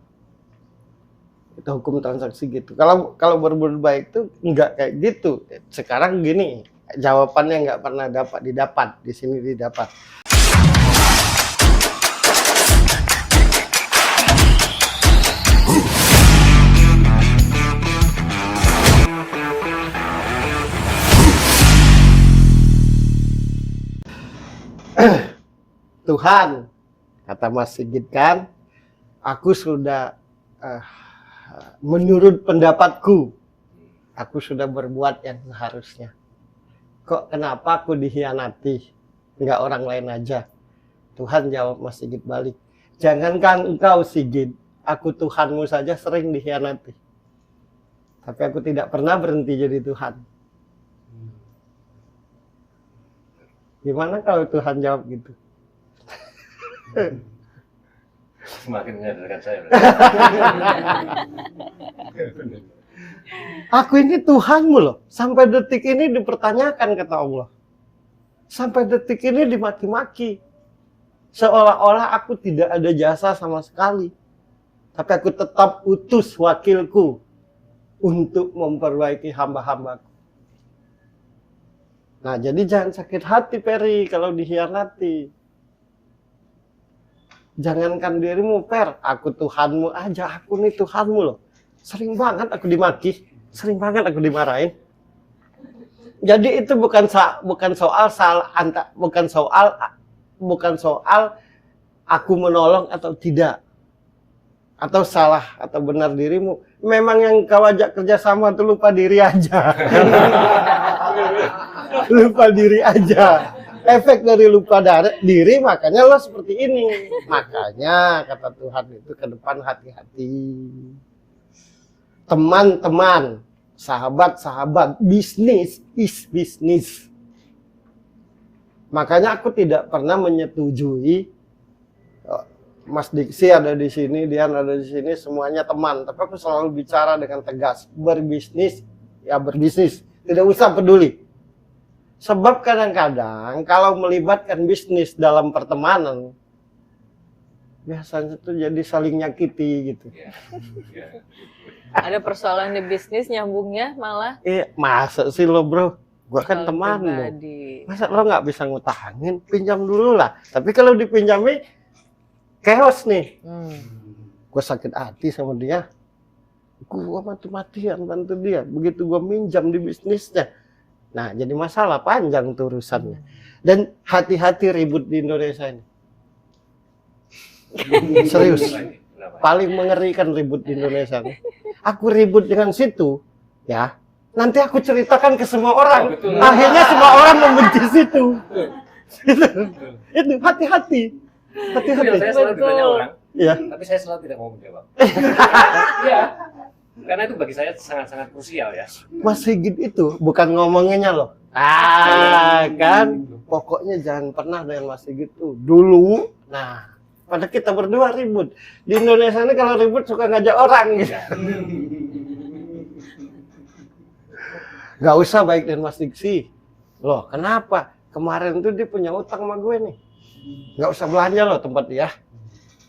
Itu hukum transaksi gitu. Kalau berbuat baik itu enggak kayak gitu. Sekarang gini, jawabannya enggak pernah didapat. Di sini didapat. Tuhan, kata Mas Sigit kan, aku sudah menurut pendapatku, aku sudah berbuat yang seharusnya. Kok kenapa aku dikhianati? Enggak orang lain aja. Tuhan jawab Mas Sigit balik. Jangankan engkau Sigit, aku Tuhanmu saja sering dikhianati. Tapi aku tidak pernah berhenti jadi Tuhan. Gimana kalau Tuhan jawab gitu? Semakin menyadarkan saya. Aku ini Tuhanmu loh. Sampai detik ini dipertanyakan kata Allah. Sampai detik ini dimaki-maki. Seolah-olah aku tidak ada jasa sama sekali. Tapi aku tetap utus wakilku untuk memperbaiki hamba-hambaku. Nah, jadi jangan sakit hati, Peri, kalau dikhianati. Jangankan dirimu, Per. Aku Tuhanmu aja. Aku nih Tuhanmu loh. Sering banget aku dimaki. Sering banget aku dimarahin. Jadi itu bukan soal aku menolong atau tidak. Atau salah atau benar dirimu. Memang yang kau ajak kerjasama tuh lupa diri aja. Lupa diri aja. Efek dari lupa diri makanya lo seperti ini. Makanya kata Tuhan itu ke depan hati-hati. Teman-teman, sahabat-sahabat, bisnis is bisnis. Makanya aku tidak pernah menyetujui Mas Diksi ada di sini, Dian ada di sini, semuanya teman. Tapi aku selalu bicara dengan tegas. Berbisnis, ya berbisnis. Tidak usah peduli. Sebab kadang-kadang kalau melibatkan bisnis dalam pertemanan, biasanya tuh jadi saling nyakiti gitu. Ada persoalan di bisnis nyambungnya malah. Masa sih lo bro? Gua kan teman lo. Masa lo nggak bisa ngutangin? Pinjam dulu lah. Tapi kalau dipinjami, chaos nih. Gue sakit hati sama dia. Gue mati-matian bantu dia. Begitu gue minjam di bisnisnya. Nah, jadi masalah panjang tuh urusannya. Dan hati-hati ribut di Indonesia ini. Serius. Paling mengerikan ribut di Indonesia ini. Aku ribut dengan situ, ya. Nanti aku ceritakan ke semua orang. Akhirnya semua orang membenci situ. Itu hati-hati. Hati-hati. Saya selalu ditanya orang, ya. Tapi saya selalu tidak mau menjawab. Iya, karena itu bagi saya sangat-sangat krusial ya. Mas Sigit itu bukan ngomonginnya loh. Kan, pokoknya jangan pernah dengan Mas Sigit tuh dulu. Nah, pada kita berdua ribut. Di Indonesia ini kalau ribut suka ngajak orang gitu. Gak usah baik dengan Mas Diksi. Loh, kenapa? Kemarin tuh dia punya utang sama gue nih. Nggak usah belanja loh tempat dia.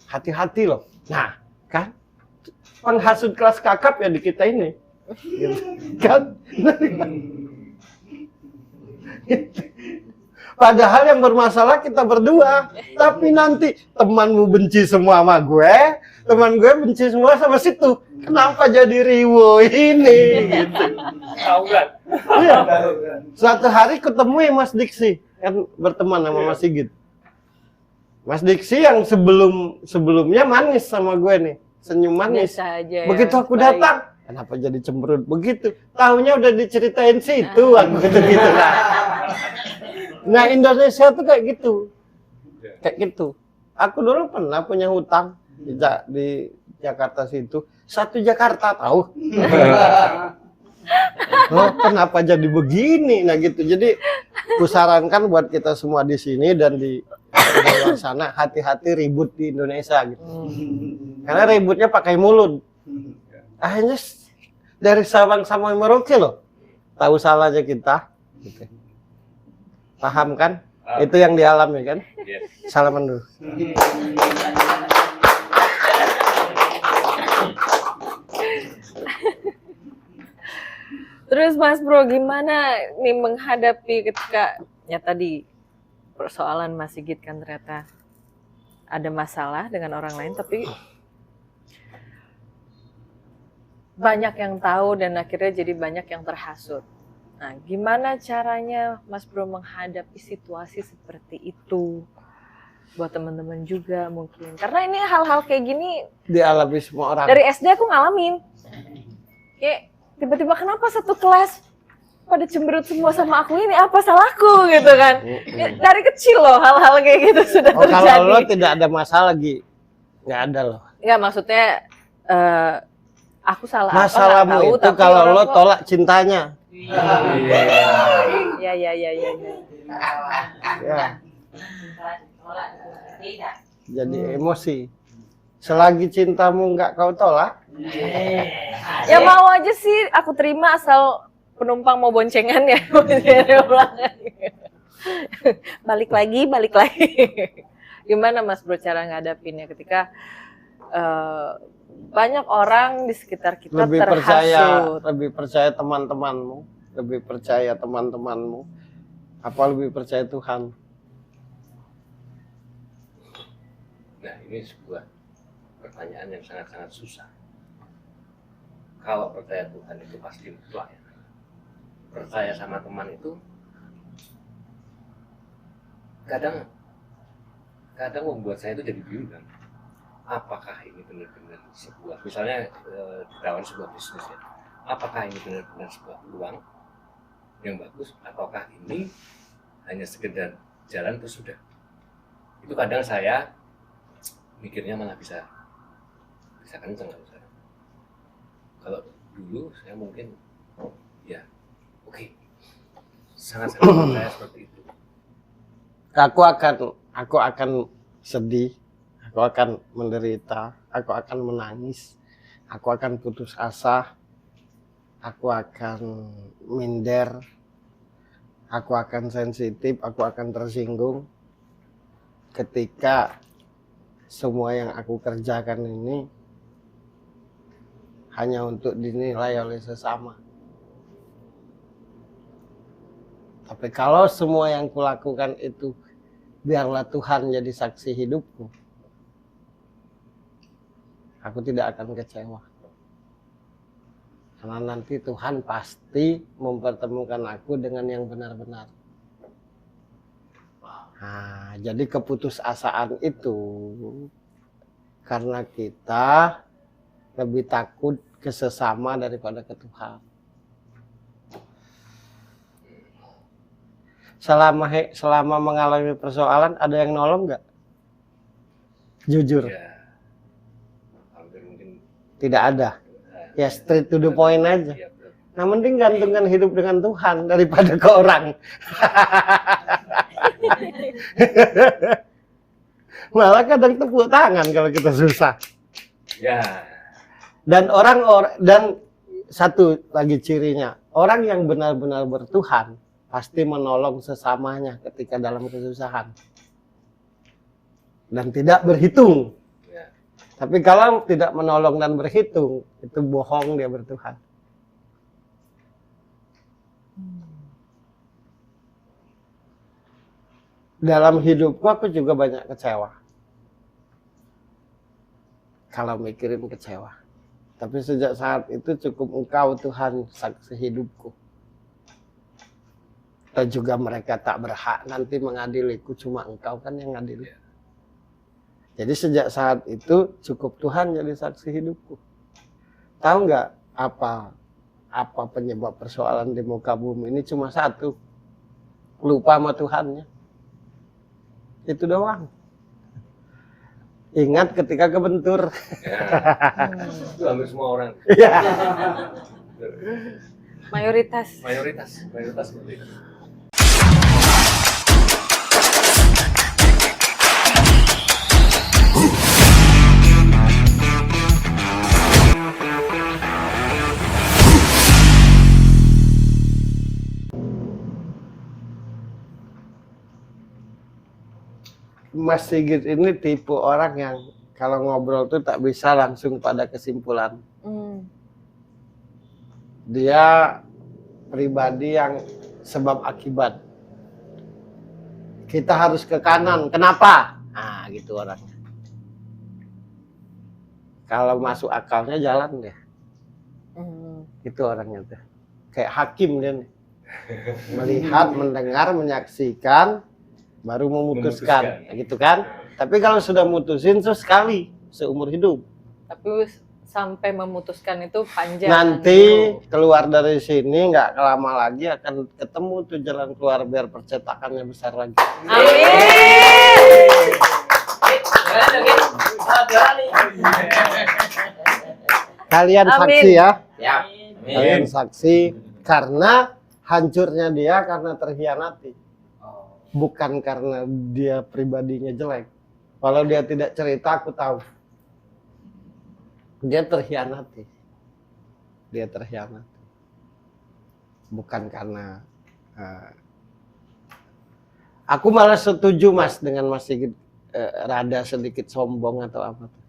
Hati-hati loh. Nah, kan? Penghasut kelas kakap ya di kita ini. Gitu. Kan? Padahal yang bermasalah kita berdua. Tapi nanti temanmu benci semua sama gue. Teman gue benci semua sama situ. Kenapa jadi riwo ini? Gitu. Tahu kan? Iya. Suatu hari ketemu ya Mas Diksi. Kan berteman sama Mas Sigit. Mas Diksi yang sebelumnya manis sama gue nih, senyum manis. Aja, begitu ya, aku datang, kenapa jadi cemberut begitu? Tahunya udah diceritain situ, aku gitu lah. Nah Indonesia tuh kayak gitu. Aku dulu pernah punya hutang di Jakarta situ, satu Jakarta tahu. Oh, kenapa jadi begini? Nah gitu. Jadi kusarankan buat kita semua di sini dan di luar sana hati-hati ribut di Indonesia gitu. Karena ributnya pakai mulut. Akhirnya dari Sabang sampai Merauke loh. Tahu salahnya kita. Gitu. Paham kan? Itu yang dialami kan? Salaman dulu. Terus Mas Bro, gimana nih menghadapi ketika ya tadi persoalan Mas Sigit kan ternyata ada masalah dengan orang lain, tapi banyak yang tahu dan akhirnya jadi banyak yang terhasut. Nah, gimana caranya Mas Bro menghadapi situasi seperti itu? buat teman-teman juga mungkin. Karena ini hal-hal kayak gini Dialami semua orang. dari SD aku ngalamin. Kayak tiba-tiba kenapa satu kelas pada cemberut semua sama aku, ini apa salahku gitu kan. Ya, dari kecil loh hal-hal kayak gitu sudah Oh, terjadi. kalau lo tidak ada masalah lagi, nggak ada loh. Ya maksudnya aku salah Masalahmu apa nggak tahu, itu tapi kalau orang lo kok- tolak cintanya. Ya. Ya, jadi emosi. Selagi cintamu nggak kau tolak, Ya mau aja sih aku terima asal penumpang mau boncengan ya. balik lagi. Gimana Mas Bro cara ngadapinnya ketika banyak orang di sekitar kita terhasut. lebih percaya teman-temanmu, apa lebih percaya Tuhan? Nah, ini sebuah pertanyaan yang sangat-sangat susah. Kalau percaya Tuhan itu pasti mutlak ya. Percaya sama teman itu kadang membuat saya itu jadi bingung. Apakah ini benar-benar sebuah, misalnya ditawarin sebuah bisnis ya, apakah ini benar-benar sebuah peluang yang bagus, ataukah ini hanya sekedar jalan terus sudah. Itu kadang saya mikirnya malah bisa kenceng kalau saya. Kalau dulu saya mungkin ya oke, sangat percaya seperti itu. Aku akan sedih, aku akan menderita, aku akan menangis, aku akan putus asa, aku akan minder, aku akan sensitif, aku akan tersinggung ketika semua yang aku kerjakan ini hanya untuk dinilai oleh sesama. Tapi kalau semua yang kulakukan itu biarlah Tuhan jadi saksi hidupku, aku tidak akan kecewa. Karena nanti Tuhan pasti mempertemukan aku dengan yang benar-benar. Nah, jadi keputusasaan itu karena kita lebih takut ke sesama daripada ke Tuhan. Selama mengalami persoalan, ada yang nolong nggak? Jujur, Ya, hampir mungkin tidak ada. Ya straight to the point aja. ya, betul. Nah, mending gantungkan hidup dengan Tuhan daripada ke orang. Malah kadang tepuk tangan kalau kita susah. Ya, Dan dan satu lagi cirinya, orang yang benar-benar bertuhan pasti menolong sesamanya ketika dalam kesusahan. Dan tidak berhitung. ya. Tapi kalau tidak menolong dan berhitung, itu bohong dia bertuhan. Dalam hidupku aku juga banyak kecewa. Kalau mikirin kecewa. Tapi sejak saat itu cukup Engkau Tuhan saksi hidupku. Dan juga mereka tak berhak nanti mengadiliku, cuma Engkau kan yang ngadili. Jadi sejak saat itu cukup Tuhan jadi saksi hidupku. Tahu nggak apa penyebab persoalan di muka bumi ini? Cuma satu, lupa sama Tuhannya. Itu doang. Ingat ketika kebentur. Ya. Itu hampir semua orang. Ya. Mayoritas. Mayoritas seperti itu. Mas Sigit ini tipe orang yang kalau ngobrol tuh tak bisa langsung pada kesimpulan. Dia pribadi yang sebab akibat. Kita harus ke kanan, kenapa? Nah, gitu orangnya. Kalau masuk akalnya jalan deh. Itu orangnya tuh. Kayak hakim dia nih. Melihat, mendengar, menyaksikan, baru memutuskan, gitu kan? Tapi kalau sudah mutusin tuh sekali seumur hidup. Tapi sampai memutuskan itu panjang. Nanti keluar dari sini nggak lama lagi akan ketemu tuh jalan keluar biar percetakannya besar lagi. Amin. Kalian Amin. saksi ya, Siap. kalian saksi karena hancurnya dia karena terhianati, bukan karena dia pribadinya jelek. Kalau dia tidak cerita, aku tahu dia terhianati, bukan karena aku malah setuju Mas dengan Mas Sigit rada sedikit sombong atau apa tuh.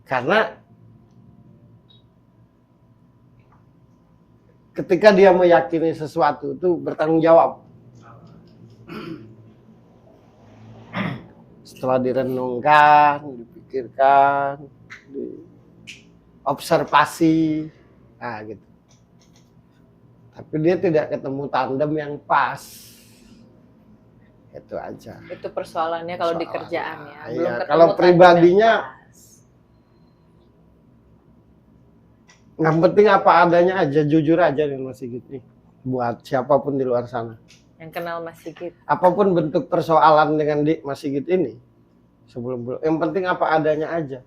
Karena ketika dia meyakini sesuatu itu bertanggung jawab. Setelah direnungkan, dipikirkan, observasi, nah gitu. Tapi dia tidak ketemu tandem yang pas. Itu aja. Itu persoalannya kalau di Persoalannya. kerjaan ya. Iya, Belum ketemu kalau tandem pribadinya, yang pas. yang penting apa adanya aja, jujur aja nih Mas Sigit nih. Buat siapapun di luar sana. Yang kenal Mas Sigit. Apapun bentuk persoalan dengan Mas Sigit ini, yang penting apa adanya aja.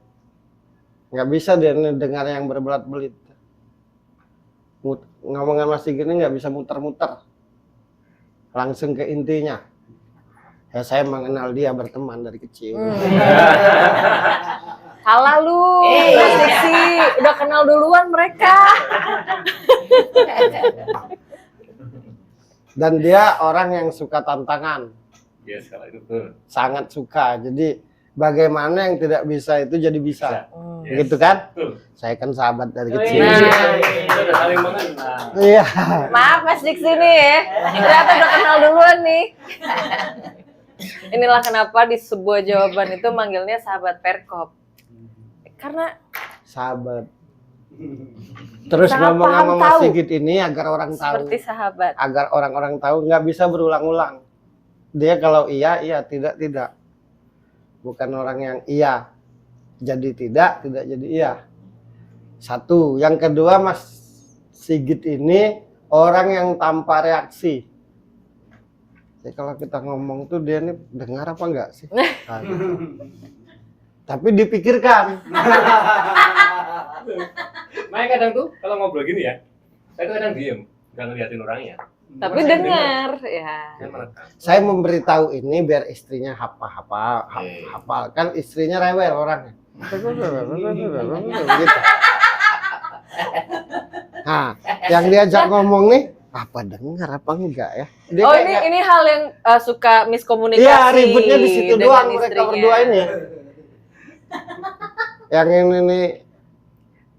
Nggak bisa dia dengar yang berbelat-belit. Ngomongan Mas Sigit ini nggak bisa muter-muter. Langsung ke intinya. Ya saya mengenal dia berteman dari kecil. Salah lu, Mas Diksi. Udah kenal duluan mereka. Dan dia orang yang suka tantangan. Yes, kalau itu betul. Sangat suka. Jadi bagaimana yang tidak bisa itu jadi bisa. Yes. Gitu kan? Betul. Saya kan sahabat dari Nah. kecil. Kita udah saling mengenal. Iya. Maaf Mas Diksi nih ya. Ternyata udah kenal duluan nih. Inilah kenapa di sebuah jawaban itu manggilnya sahabat Perkop. Karena Sahabat. Terus Sangat ngomong paham sama Mas tahu. Sigit ini agar orang tahu. seperti sahabat. Agar orang-orang tahu, nggak bisa berulang-ulang. Dia kalau iya, iya, tidak, tidak. Bukan orang yang iya jadi tidak jadi iya. Satu. Yang kedua, Mas Sigit ini orang yang tanpa reaksi. Jadi kalau kita ngomong tuh dia ini dengar apa enggak sih? Nah, gitu. Tapi dipikirkan. Makanya kadang tuh kalau ngobrol gini ya, saya tuh kadang diem, nggak ngeliatin orangnya. Tapi dengar ya. Saya merekam. Saya memberitahu ini biar istrinya hafal. Kan istrinya rewel orangnya. Gitu. Nah, yang diajak ngomong nih, apa dengar apa enggak ya? Dia Oh kayak ini hal yang suka miskomunikasi. iya, ributnya di situ dengan doang mereka istrinya. berdua ini. Yang ini nih,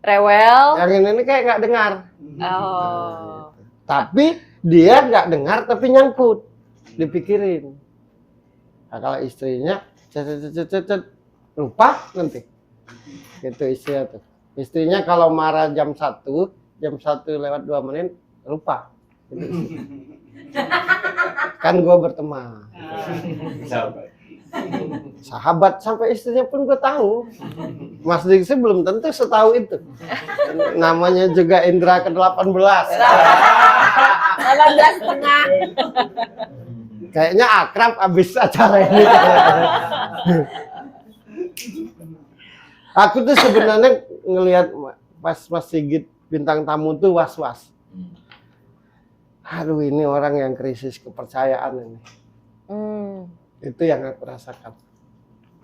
Rewel. yang ini kayak nggak dengar. Oh. Tapi dia nggak dengar tapi nyangkut, dipikirin. Nah, kalau istrinya lupa nanti. Itu istrinya tuh. Istrinya kalau marah jam 1 lewat 2 menit lupa. Itu istrinya. Kan gue berteman. Sahabat sampai istrinya pun gue tahu. Mas Diksi belum tentu setahu itu. Namanya juga Indra ke-18. 18,5. Kayaknya akrab abis acara ini. Aku tuh sebenarnya ngelihat pas Mas Sigit bintang tamu tuh was-was. Aduh, ini orang yang krisis kepercayaan ini. Itu yang aku rasakan.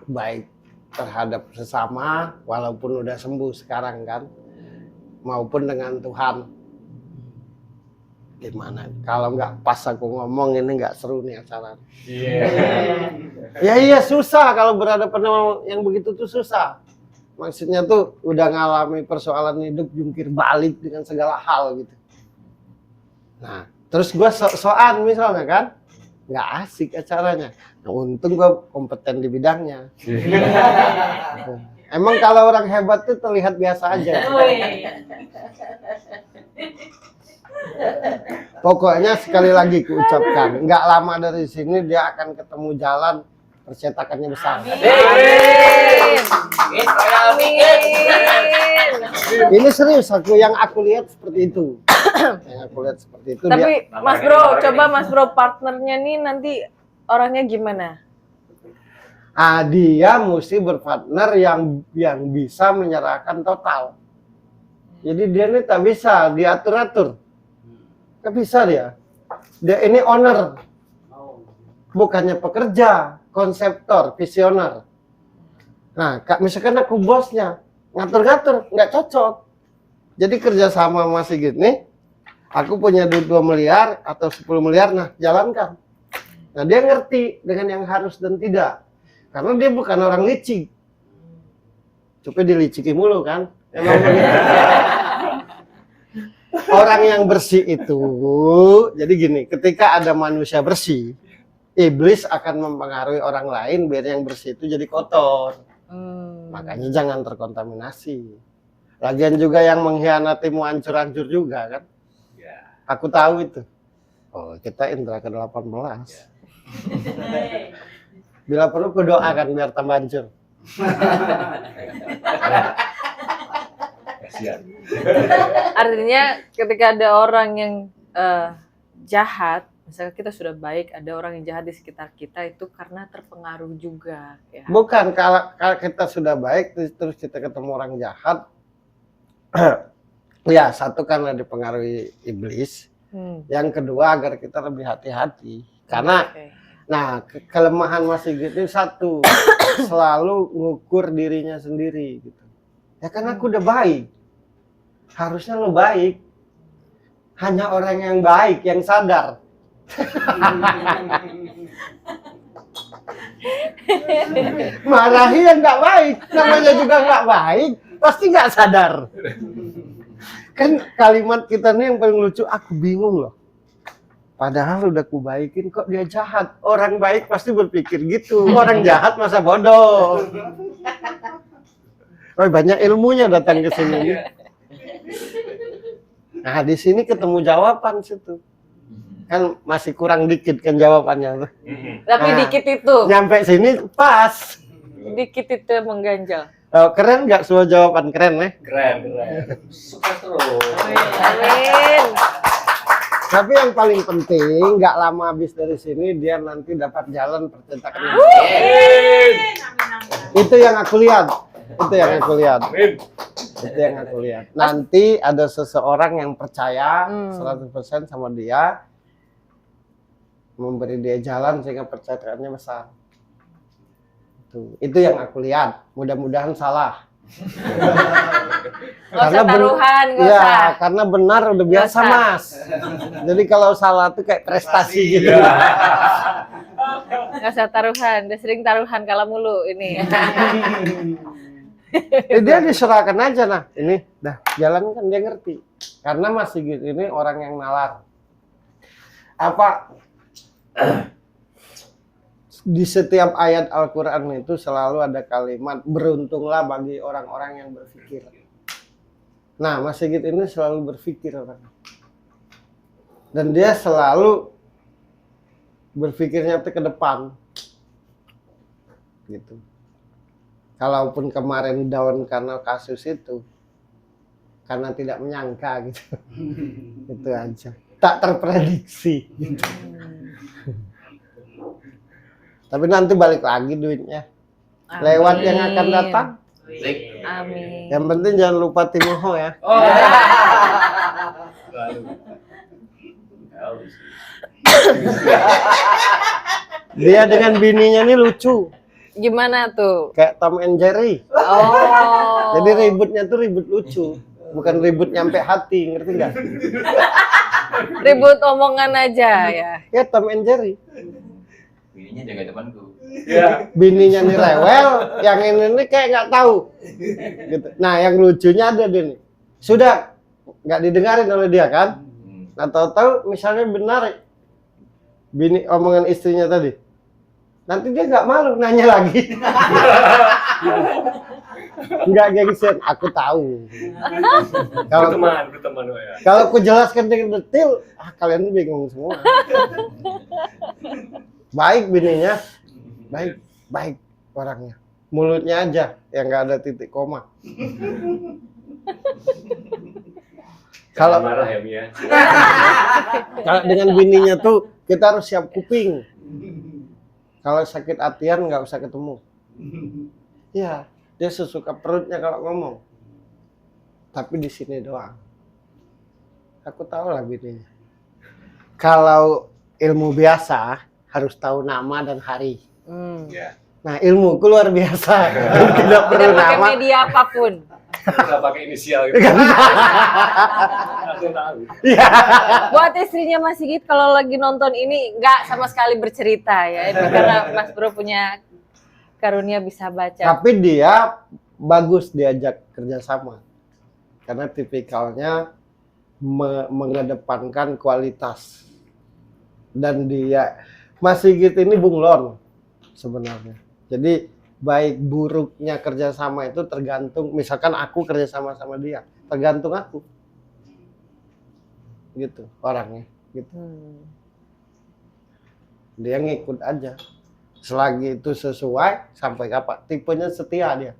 Baik terhadap sesama, walaupun udah sembuh sekarang kan, maupun dengan Tuhan. Gimana? Kalau nggak pas aku ngomong ini nggak seru nih acara. Iya susah kalau berhadapan sama yang begitu tuh susah. Maksudnya tuh udah ngalami persoalan hidup jungkir balik dengan segala hal gitu. Nah, terus gue soal misalnya kan, nggak asik acaranya. Nah, untung gue kompeten di bidangnya. Emang kalau orang hebat tuh terlihat biasa aja. Pokoknya sekali lagi kuucapkan, nggak lama dari sini dia akan ketemu jalan percetakannya besar. Amin. Ini serius yang aku lihat seperti itu. Yang aku lihat seperti itu. Tapi Dia, Mas Bro, coba Mas Bro partnernya nih nanti orangnya gimana? dia mesti berpartner yang bisa menyerahkan total. Jadi dia ini tak bisa diatur-atur. Tak bisa dia. Dia ini owner. Bukannya pekerja, konseptor, visioner. Nah, misalkan aku bosnya, ngatur-ngatur, nggak cocok. Jadi kerjasama masih gini, aku punya duit 2 miliar atau 10 miliar, nah jalankan. Nah dia ngerti dengan yang harus dan tidak. Karena dia bukan orang licik. Coba diliciki mulu kan. Emang begitu. Orang yang bersih itu, jadi gini, ketika ada manusia bersih, iblis akan mempengaruhi orang lain biar yang bersih itu jadi kotor. Makanya jangan terkontaminasi. Lagian juga yang mengkhianatimu hancur-hancur juga kan. Ya. Aku tahu itu. Oh, kita indra ke-18. Bila perlu kudoakan biar tambah hancur. Kasihan. Artinya ketika ada orang yang jahat, misalnya kita sudah baik, ada orang yang jahat di sekitar kita itu karena terpengaruh juga. Ya. Bukan, kalau kita sudah baik terus kita ketemu orang jahat, ya satu karena dipengaruhi iblis, yang kedua agar kita lebih hati-hati. Karena, nah kelemahan Mas Sigit itu satu, selalu ngukur dirinya sendiri. Gitu. Ya kan aku udah baik, harusnya lo baik. Hanya orang yang baik yang sadar. Marahi yang nggak baik, namanya juga nggak baik, pasti nggak sadar. Kan kalimat kita nih yang paling lucu, aku bingung loh. Padahal udah ku baikin kok dia jahat. Orang baik pasti berpikir gitu, orang jahat masa bodoh. Oh, banyak ilmunya datang ke sini. Nah di sini ketemu jawaban situ. Kan masih kurang dikit kan jawabannya tuh. Tapi Nah, dikit itu, nyampe sini pas. dikit itu mengganjal. Oh, keren nggak semua jawaban keren ya? Keren. Sukses terus. Amin. Tapi yang paling penting nggak lama habis dari sini dia nanti dapat jalan percetakan. Itu yang aku lihat. Itu yang aku lihat. Amin. Itu yang aku lihat. Nanti ada seseorang yang percaya 100% sama dia, memberi dia jalan sehingga percetakannya besar. Itu yang aku lihat. Mudah-mudahan salah. Nggak usah taruhan, nggak ya, usah. karena benar udah biasa usah. Mas. Jadi kalau salah tuh kayak prestasi gitu. Nggak usah taruhan, udah sering taruhan kalah mulu ini. Dia diserahkan aja nah. Ini dah jalan kan dia ngerti. Karena Mas Sigit ini orang yang nalar. Apa di setiap ayat Al-Quran itu selalu ada kalimat beruntunglah bagi orang-orang yang berpikir. Nah, Mas Sigit ini selalu berpikir orang. Dan dia selalu berpikirnya itu ke depan. Gitu. Kalaupun kemarin down karena kasus itu, karena tidak menyangka gitu. Itu aja. Tak terprediksi gitu. Tapi nanti balik lagi duitnya. Lewat yang akan datang. Amin. Yang penting jangan lupa Timoho ya. Oh. Dia dengan bininya nih lucu. Gimana tuh? Kayak Tom and Jerry. Oh. Jadi ributnya tuh ribut lucu. Bukan ribut nyampe hati, ngerti nggak? Ribut omongan aja ya. Ya Tom and Jerry. Bininya jaga depanku. Ya. Bininya nih rewel, yang ini kayak nggak tahu. Gitu. Nah, yang lucunya ada dia nih. Sudah nggak didengarin oleh dia kan? Nah, tahu-tahu misalnya benar bini omongan istrinya tadi. Nanti dia nggak malu nanya lagi. Enggak gengsian, aku tahu. Kalau berteman ya. kalau aku jelaskan dengan detail, kalian bingung semua. Baik bininya, baik orangnya. Mulutnya aja yang nggak ada titik koma. Kalau Kalau marah ya Mia. kalau dengan bininya tuh kita harus siap kuping. Kalau sakit hatian nggak usah ketemu. Ya, dia sesuka perutnya kalau ngomong. Tapi di sini doang. Aku tahu lah bininya. Kalau ilmu biasa harus tahu nama dan hari. Ya. Nah, ilmuku luar biasa. Tidak perlu Tidak pakai nama. media apapun. Kita pakai inisial gitu. Langsung tahu. Buat istrinya Mas Sigit kalau lagi nonton ini nggak sama sekali bercerita ya. Ini karena Mas Bro punya karunia bisa baca. Tapi dia bagus diajak kerjasama. Karena tipikalnya mengedepankan kualitas. Dan dia, Mas Sigit ini bunglon sebenarnya. Jadi baik buruknya kerjasama itu tergantung, misalkan aku kerjasama sama dia, tergantung aku. Gitu orangnya. Gitu. Dia ngikut aja. Selagi itu sesuai, sampai kapan. Tipenya setia dia.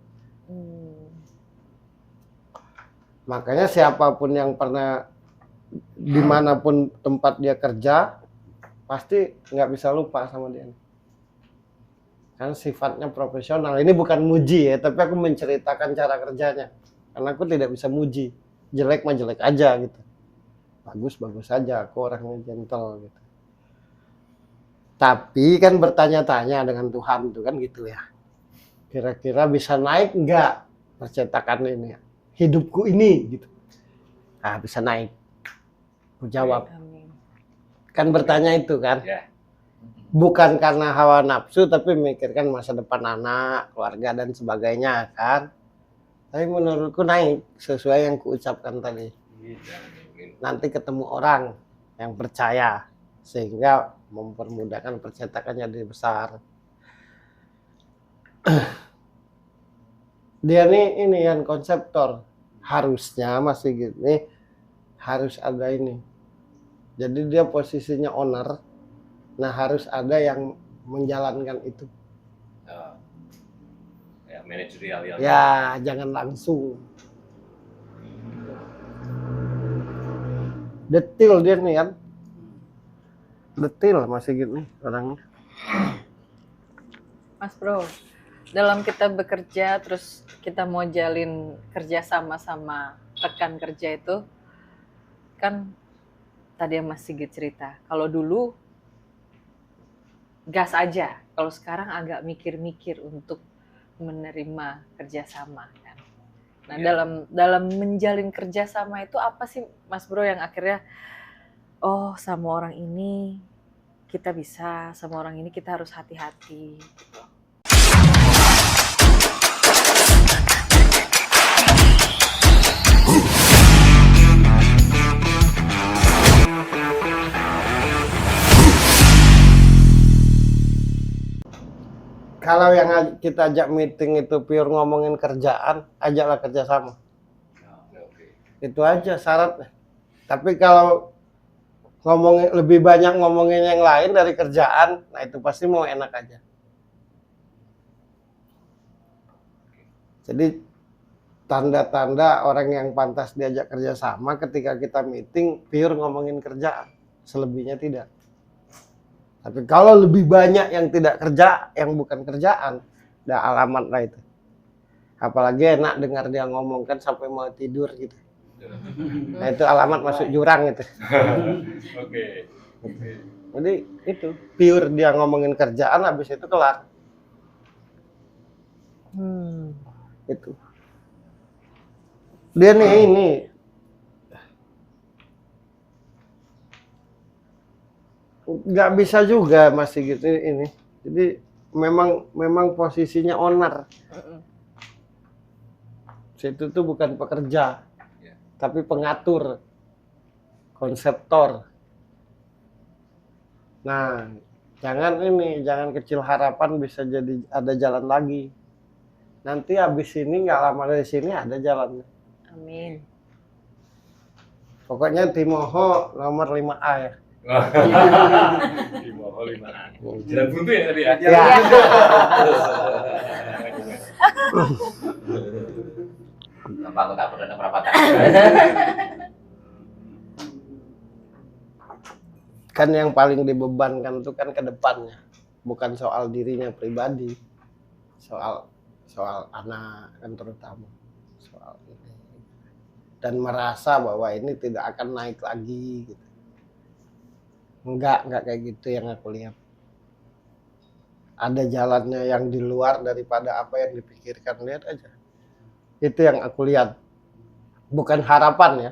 Makanya siapapun yang pernah dimanapun tempat dia kerja, pasti nggak bisa lupa sama dia. Kan sifatnya profesional. Ini bukan muji ya, tapi aku menceritakan cara kerjanya. Karena aku tidak bisa muji. Jelek mah jelek aja gitu. Bagus aja, aku orangnya gentle gitu. Tapi kan bertanya-tanya dengan Tuhan tuh kan gitu ya. Kira-kira bisa naik nggak percetakan ini? Hidupku ini gitu. Ah, bisa naik. Aku jawab. Amin. Kan bertanya itu kan. Ya. Bukan karena hawa nafsu, tapi memikirkan masa depan anak, keluarga, dan sebagainya kan. Tapi menurutku naik, sesuai yang kuucapkan tadi. Nanti ketemu orang yang percaya, sehingga mempermudahkan percetakannya jadi besar. Dia nih ini yang konseptor. Harusnya masih gini, harus ada ini. Jadi dia posisinya owner. Nah, harus ada yang menjalankan itu. Ya, manajerial yang. Ya, jangan langsung. Detil dia nih kan. Detil masih gitu nih orangnya. Mas Bro, dalam kita bekerja terus kita mau jalin kerja sama rekan kerja itu, kan tadi yang Mas Sigit cerita, kalau dulu gas aja, kalau sekarang agak mikir-mikir untuk menerima kerjasama kan. Nah, dalam menjalin kerjasama itu apa sih Mas Bro yang akhirnya oh sama orang ini kita bisa, sama orang ini kita harus hati-hati gitu. Kalau yang kita ajak meeting itu pure ngomongin kerjaan, ajaklah kerjasama. Itu aja syaratnya. Tapi kalau ngomongin lebih banyak ngomongin yang lain dari kerjaan, nah itu pasti mau enak aja. Jadi tanda-tanda orang yang pantas diajak kerjasama ketika kita meeting pure ngomongin kerjaan, selebihnya tidak. Tapi kalau lebih banyak yang tidak kerja, yang bukan kerjaan, udah alamat lah itu. Apalagi enak dengar dia ngomong kan sampai mau tidur gitu. Nah itu alamat masuk jurang itu. Oke. Jadi itu pure dia ngomongin kerjaan, habis itu kelar. Itu. Dia nih ini. Nggak bisa juga masih gitu ini. Jadi memang posisinya owner. Situ tuh bukan pekerja, tapi pengatur, konseptor. Nah, jangan kecil harapan bisa jadi ada jalan lagi. Nanti habis ini nggak lama dari sini ada jalannya. Amin. Pokoknya Timoho nomor 5A ya. Di bawah 5. Jalan buntu ya tadi ya? Ya. Kenapa aku tak pernah perapatan? Kan yang paling dibebankan itu kan ke depannya, bukan soal dirinya pribadi, soal anak kan terutama, soal ini, dan merasa bahwa ini tidak akan naik lagi gitu. Enggak kayak gitu yang aku lihat. Ada jalannya yang di luar daripada apa yang dipikirkan, lihat aja. Itu yang aku lihat, bukan harapan ya,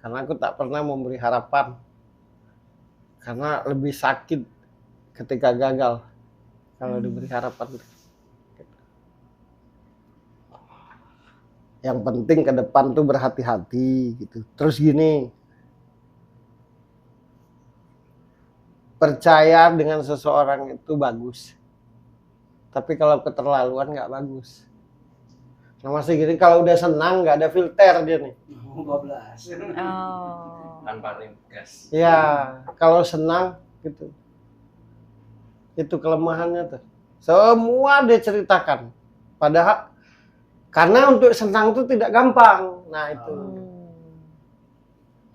karena aku tak pernah memberi harapan. Karena lebih sakit ketika gagal kalau diberi harapan. Yang penting ke depan tuh berhati-hati gitu. Terus gini, percaya dengan seseorang itu bagus, tapi kalau keterlaluan nggak bagus. Nah masih gini, kalau udah senang nggak ada filter dia nih. 12. Oh. Tanpa rem gas. Ya, kalau senang gitu. Itu kelemahannya tuh. Semua dia ceritakan. Padahal karena untuk senang itu tidak gampang. Nah, itu.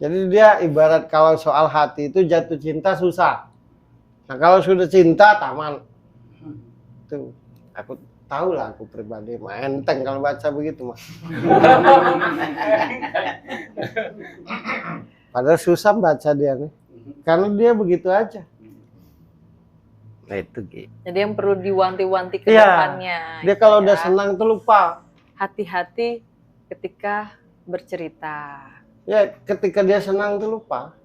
Jadi dia ibarat kalau soal hati itu jatuh cinta susah. Nah, kalau sudah cinta taman. Tuh, aku tahu lah aku pribadi mah enteng kalau baca begitu mah. Padahal susah baca dia nih. Karena dia begitu aja. Nah itu gitu. Jadi yang perlu diwanti-wanti ke Iya. depannya. Dia gitu kalau ya. udah senang tuh lupa. Hati-hati ketika bercerita. Ya ketika dia senang tuh lupa.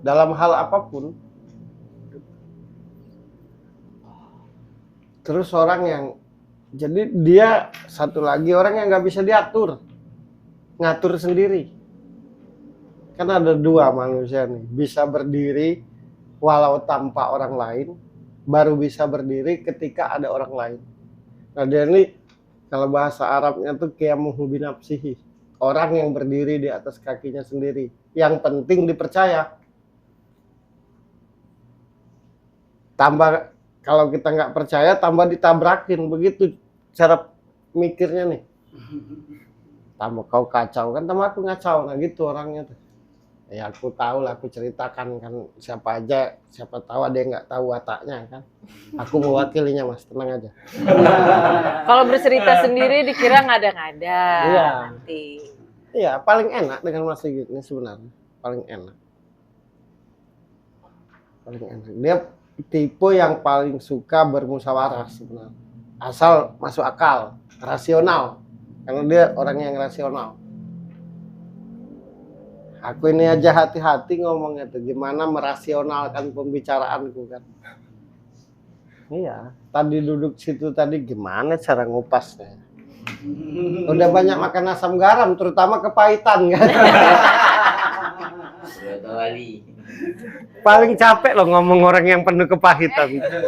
Dalam hal apapun. Terus orang yang, jadi dia satu lagi orang yang nggak bisa diatur. Ngatur sendiri. Kan ada dua manusia nih, bisa berdiri walau tanpa orang lain, baru bisa berdiri ketika ada orang lain. Nah dia ini kalau bahasa Arabnya tuh qiyamuhu binafsihi, orang yang berdiri di atas kakinya sendiri. Yang penting dipercaya. Tambah kalau kita nggak percaya, tambah ditabrakin, begitu cara mikirnya nih. Tambah kau kacau kan, tambah aku ngacau, nah gitu orangnya tuh. Ya aku tahu lah, aku ceritakan kan siapa aja, siapa tahu ada yang nggak tahu wataknya kan. Aku mewakilinya mas, tenang aja. Kalau bercerita sendiri dikira ngada-ngada. Iya. Nanti. Iya, paling enak dengan Mas Sigit ini sebenarnya, paling enak. Paling enak. Dia tipe yang paling suka bermusyawarah sebenarnya. Asal masuk akal, rasional. Karena dia orang yang rasional. Aku ini aja hati-hati ngomongnya tuh, gimana merasionalkan pembicaraanku kan. Iya, tadi duduk situ tadi gimana cara ngupasnya. Udah banyak makan asam garam, terutama kepahitan kan. Udah tahu kali. Paling capek loh ngomong orang yang penuh kepahitan. Gitu.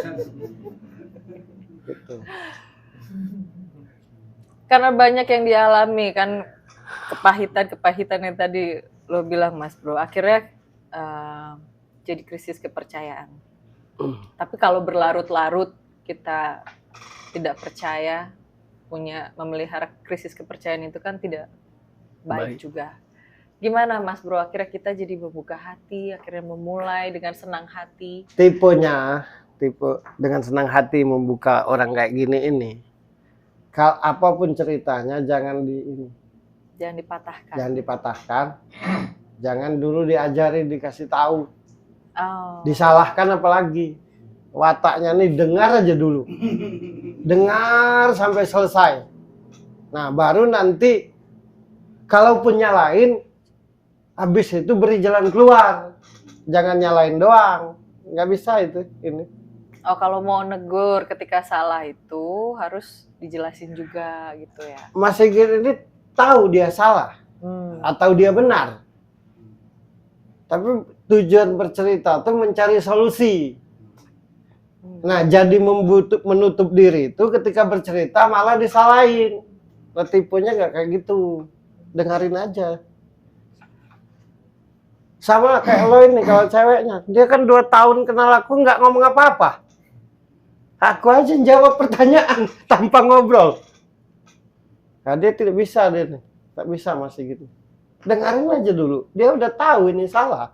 Karena banyak yang dialami kan, kepahitan yang tadi lo bilang Mas Bro, akhirnya jadi krisis kepercayaan. Tapi kalau berlarut-larut kita tidak percaya, memelihara krisis kepercayaan itu kan tidak baik juga. Gimana Mas Bro, akhirnya kita jadi membuka hati, akhirnya memulai dengan senang hati. Tipe dengan senang hati membuka orang kayak gini ini. Kalau apapun ceritanya jangan Jangan dipatahkan. jangan dipatahkan. Jangan dulu diajari, dikasih tahu. Oh. Disalahkan apalagi. Wataknya nih dengar aja dulu. Dengar sampai selesai. Nah, baru nanti kalaupun nyalain, habis itu beri jalan keluar. Jangan nyalain doang. Nggak bisa itu ini. Oh, kalau mau negur ketika salah itu harus dijelasin juga gitu ya. Mas Sigit ini tahu dia salah atau dia benar. Tapi tujuan bercerita itu mencari solusi. Nah, jadi menutup diri itu ketika bercerita malah disalahin. Nah, tipenya nggak kayak gitu. Dengerin aja. Sama kayak lo ini kalau ceweknya. Dia kan 2 tahun kenal aku nggak ngomong apa-apa. Aku aja jawab pertanyaan tanpa ngobrol. Nah, dia tidak bisa dia nih. Tak bisa masih gitu. Dengerin aja dulu. Dia udah tahu ini salah.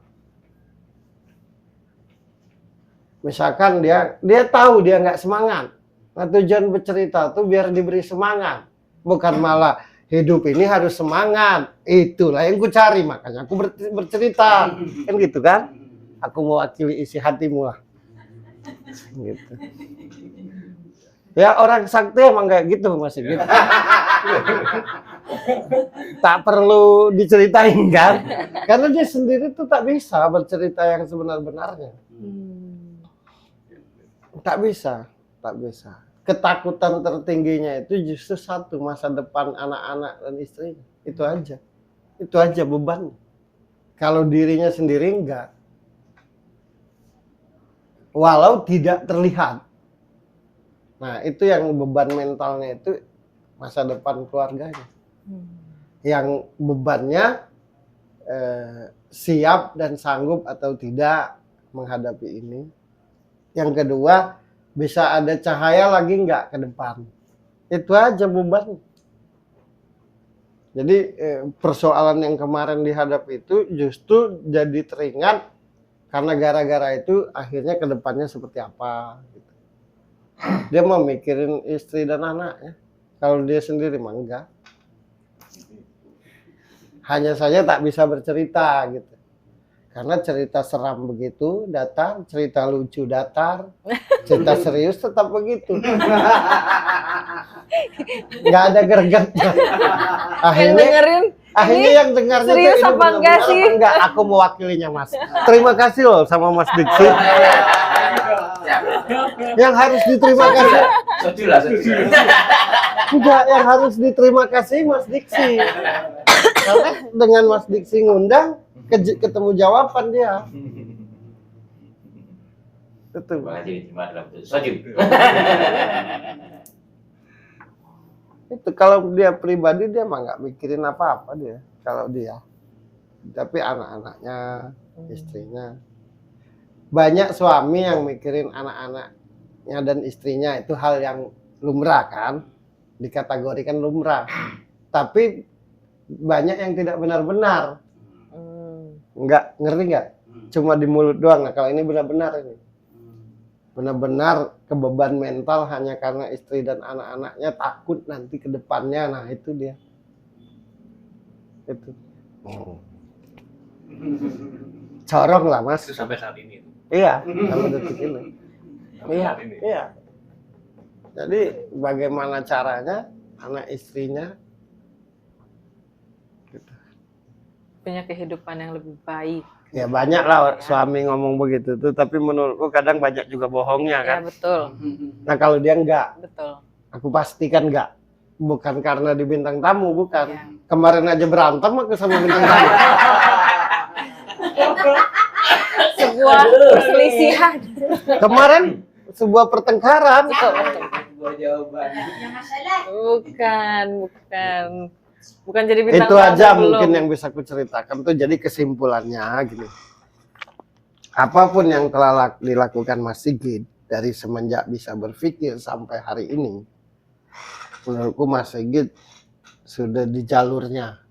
Misalkan dia tahu dia nggak semangat. Nah, tujuan bercerita tuh biar diberi semangat, bukan malah hidup ini harus semangat. Itulah yang ku cari, makanya aku bercerita, kan gitu kan? Aku mewakili isi hatimu lah. Gitu. Ya orang sakti emang kayak gitu masih gitu. Tak perlu diceritain kan? Karena dia sendiri tuh tak bisa bercerita yang sebenar-benarnya. Tak bisa. Ketakutan tertingginya itu justru satu, masa depan anak-anak dan istrinya. Itu aja beban. Kalau dirinya sendiri enggak. Walau tidak terlihat. Nah, itu yang beban mentalnya itu masa depan keluarganya. Yang bebannya siap dan sanggup atau tidak menghadapi ini. Yang kedua, bisa ada cahaya lagi nggak ke depan. Itu aja beban. Jadi persoalan yang kemarin dihadapi itu justru jadi teringat karena gara-gara itu akhirnya ke depannya seperti apa. Gitu. Dia mau mikirin istri dan anaknya. Kalau dia sendiri mah enggak. Hanya saja tak bisa bercerita gitu. Karena cerita seram begitu datar, cerita lucu datar, cerita serius tetap begitu. Nggak ada gregetnya. Akhirnya yang dengarnya serius tuh ini apa enggak sih? enggak, aku mewakilinya Mas. Terima kasih loh sama Mas Diksi. Yang harus diterima kasih. Setuju. Enggak, yang harus diterima kasih Mas Diksi. Karena dengan Mas Diksi ngundang, ketemu jawaban dia. Itu. Terima kasih diterima dalam bentuk setuju. Itu kalau dia pribadi dia mah nggak mikirin apa-apa dia. Kalau dia. Tapi anak-anaknya, istrinya. Banyak suami yang mikirin anak-anaknya dan istrinya, itu hal yang lumrah kan, dikategorikan lumrah. Tapi banyak yang tidak benar-benar. Enggak, ngerti nggak? Cuma di mulut doang. Nah, kalau ini benar-benar ini. Benar-benar kebeban mental hanya karena istri dan anak-anaknya takut nanti ke depannya. Nah, itu dia. Itu. Corong lah, Mas. Itu sampai saat ini. Iya, sampai detik ini. Sampai Iya, saat ini. iya. Jadi bagaimana caranya anak istrinya gitu. Punya kehidupan yang lebih baik. Ya banyak lah suami ngomong begitu tuh, tapi menurutku kadang banyak juga bohongnya Ya kan. betul, Nah kalau dia enggak, betul. aku pastikan enggak. Bukan karena di bintang tamu, bukan. Ya. Kemarin aja berantem aku sama bintang tamu. Sebuah perselisihan. Kemarin sebuah pertengkaran. Sebuah jawaban. Bukan jadi bintang Itu tamu aja belum. mungkin yang bisa aku ceritakan tuh. Jadi kesimpulannya gini. Apapun yang telah dilakukan Mas Sigit dari semenjak bisa berpikir sampai hari ini, menurutku Mas Sigit sudah di jalurnya,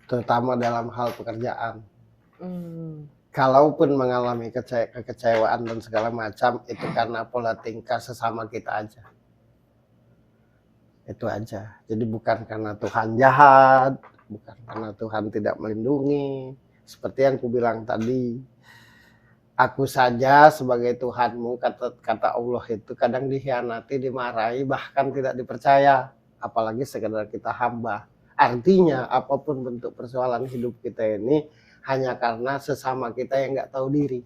terutama dalam hal pekerjaan. Kalaupun mengalami kekecewaan dan segala macam, itu karena pola tingkah sesama kita aja. Itu aja. Jadi bukan karena Tuhan jahat, bukan karena Tuhan tidak melindungi. Seperti yang ku bilang tadi, aku saja sebagai Tuhanmu, kata Allah itu kadang dikhianati, dimarahi, bahkan tidak dipercaya. Apalagi sekedar kita hamba. Artinya apapun bentuk persoalan hidup kita ini hanya karena sesama kita yang nggak tahu diri.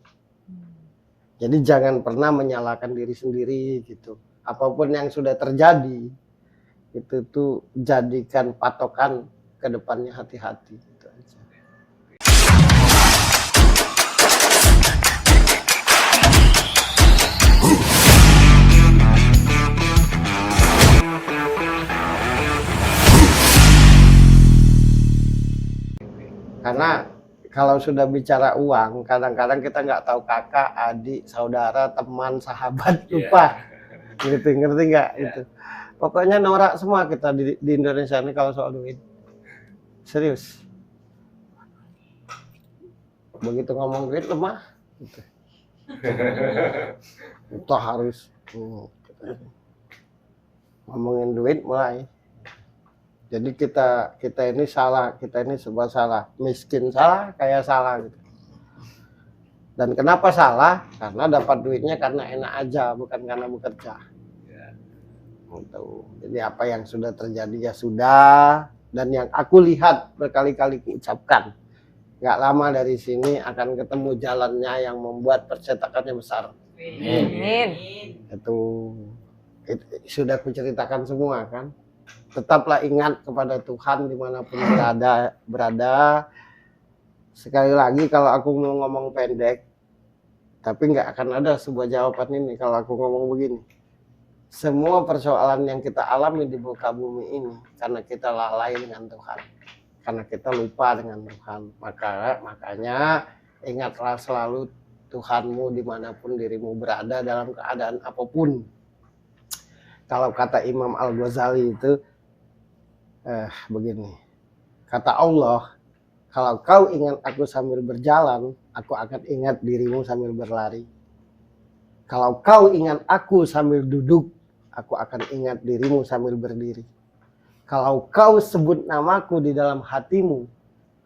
Jadi jangan pernah menyalahkan diri sendiri gitu. Apapun yang sudah terjadi, itu tuh jadikan patokan ke depannya, hati-hati gitu aja. Karena kalau sudah bicara uang, kadang-kadang kita nggak tahu kakak, adik, saudara, teman, sahabat, lupa. Ngerti nggak itu? Pokoknya norak semua kita di Indonesia ini kalau soal duit. Serius. Begitu ngomong duit lemah. Gitu. Kita harus ngomongin duit mulai. Jadi kita ini salah, kita ini sebuah salah, miskin salah, kaya salah gitu. Dan kenapa salah? Karena dapat duitnya karena enak aja, bukan karena bekerja. Gitu. Jadi apa yang sudah terjadi ya sudah, dan yang aku lihat berkali-kali kuucapkan, nggak lama dari sini akan ketemu jalannya yang membuat percetakannya besar. Amin. Itu sudah kuceritakan semua kan. Tetaplah ingat kepada Tuhan dimanapun berada. Sekali lagi kalau aku mau ngomong pendek, tapi nggak akan ada sebuah jawaban ini kalau aku ngomong begini. Semua persoalan yang kita alami di muka bumi ini karena kita lalai dengan Tuhan, karena kita lupa dengan Tuhan. Makanya ingatlah selalu Tuhanmu dimanapun dirimu berada dalam keadaan apapun. Kalau kata Imam Al-Ghazali itu begini, kata Allah, kalau kau ingat aku sambil berjalan, aku akan ingat dirimu sambil berlari. Kalau kau ingat aku sambil duduk, aku akan ingat dirimu sambil berdiri. Kalau kau sebut namaku di dalam hatimu,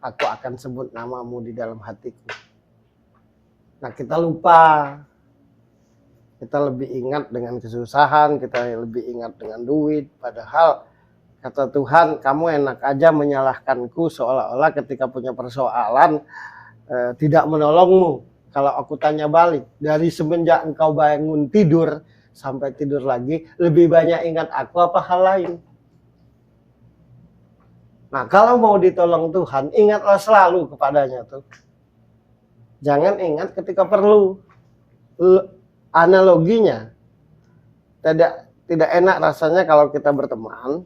aku akan sebut namamu di dalam hatiku. Nah, kita lupa. Kita lebih ingat dengan kesusahan, kita lebih ingat dengan duit, padahal kata Tuhan, kamu enak aja menyalahkanku seolah-olah ketika punya persoalan tidak menolongmu. Kalau aku tanya balik, dari semenjak engkau bangun tidur sampai tidur lagi, lebih banyak ingat aku apa hal lain? Nah, kalau mau ditolong Tuhan, ingatlah selalu kepadanya tuh. Jangan ingat ketika perlu. Analoginya, tidak enak rasanya kalau kita berteman.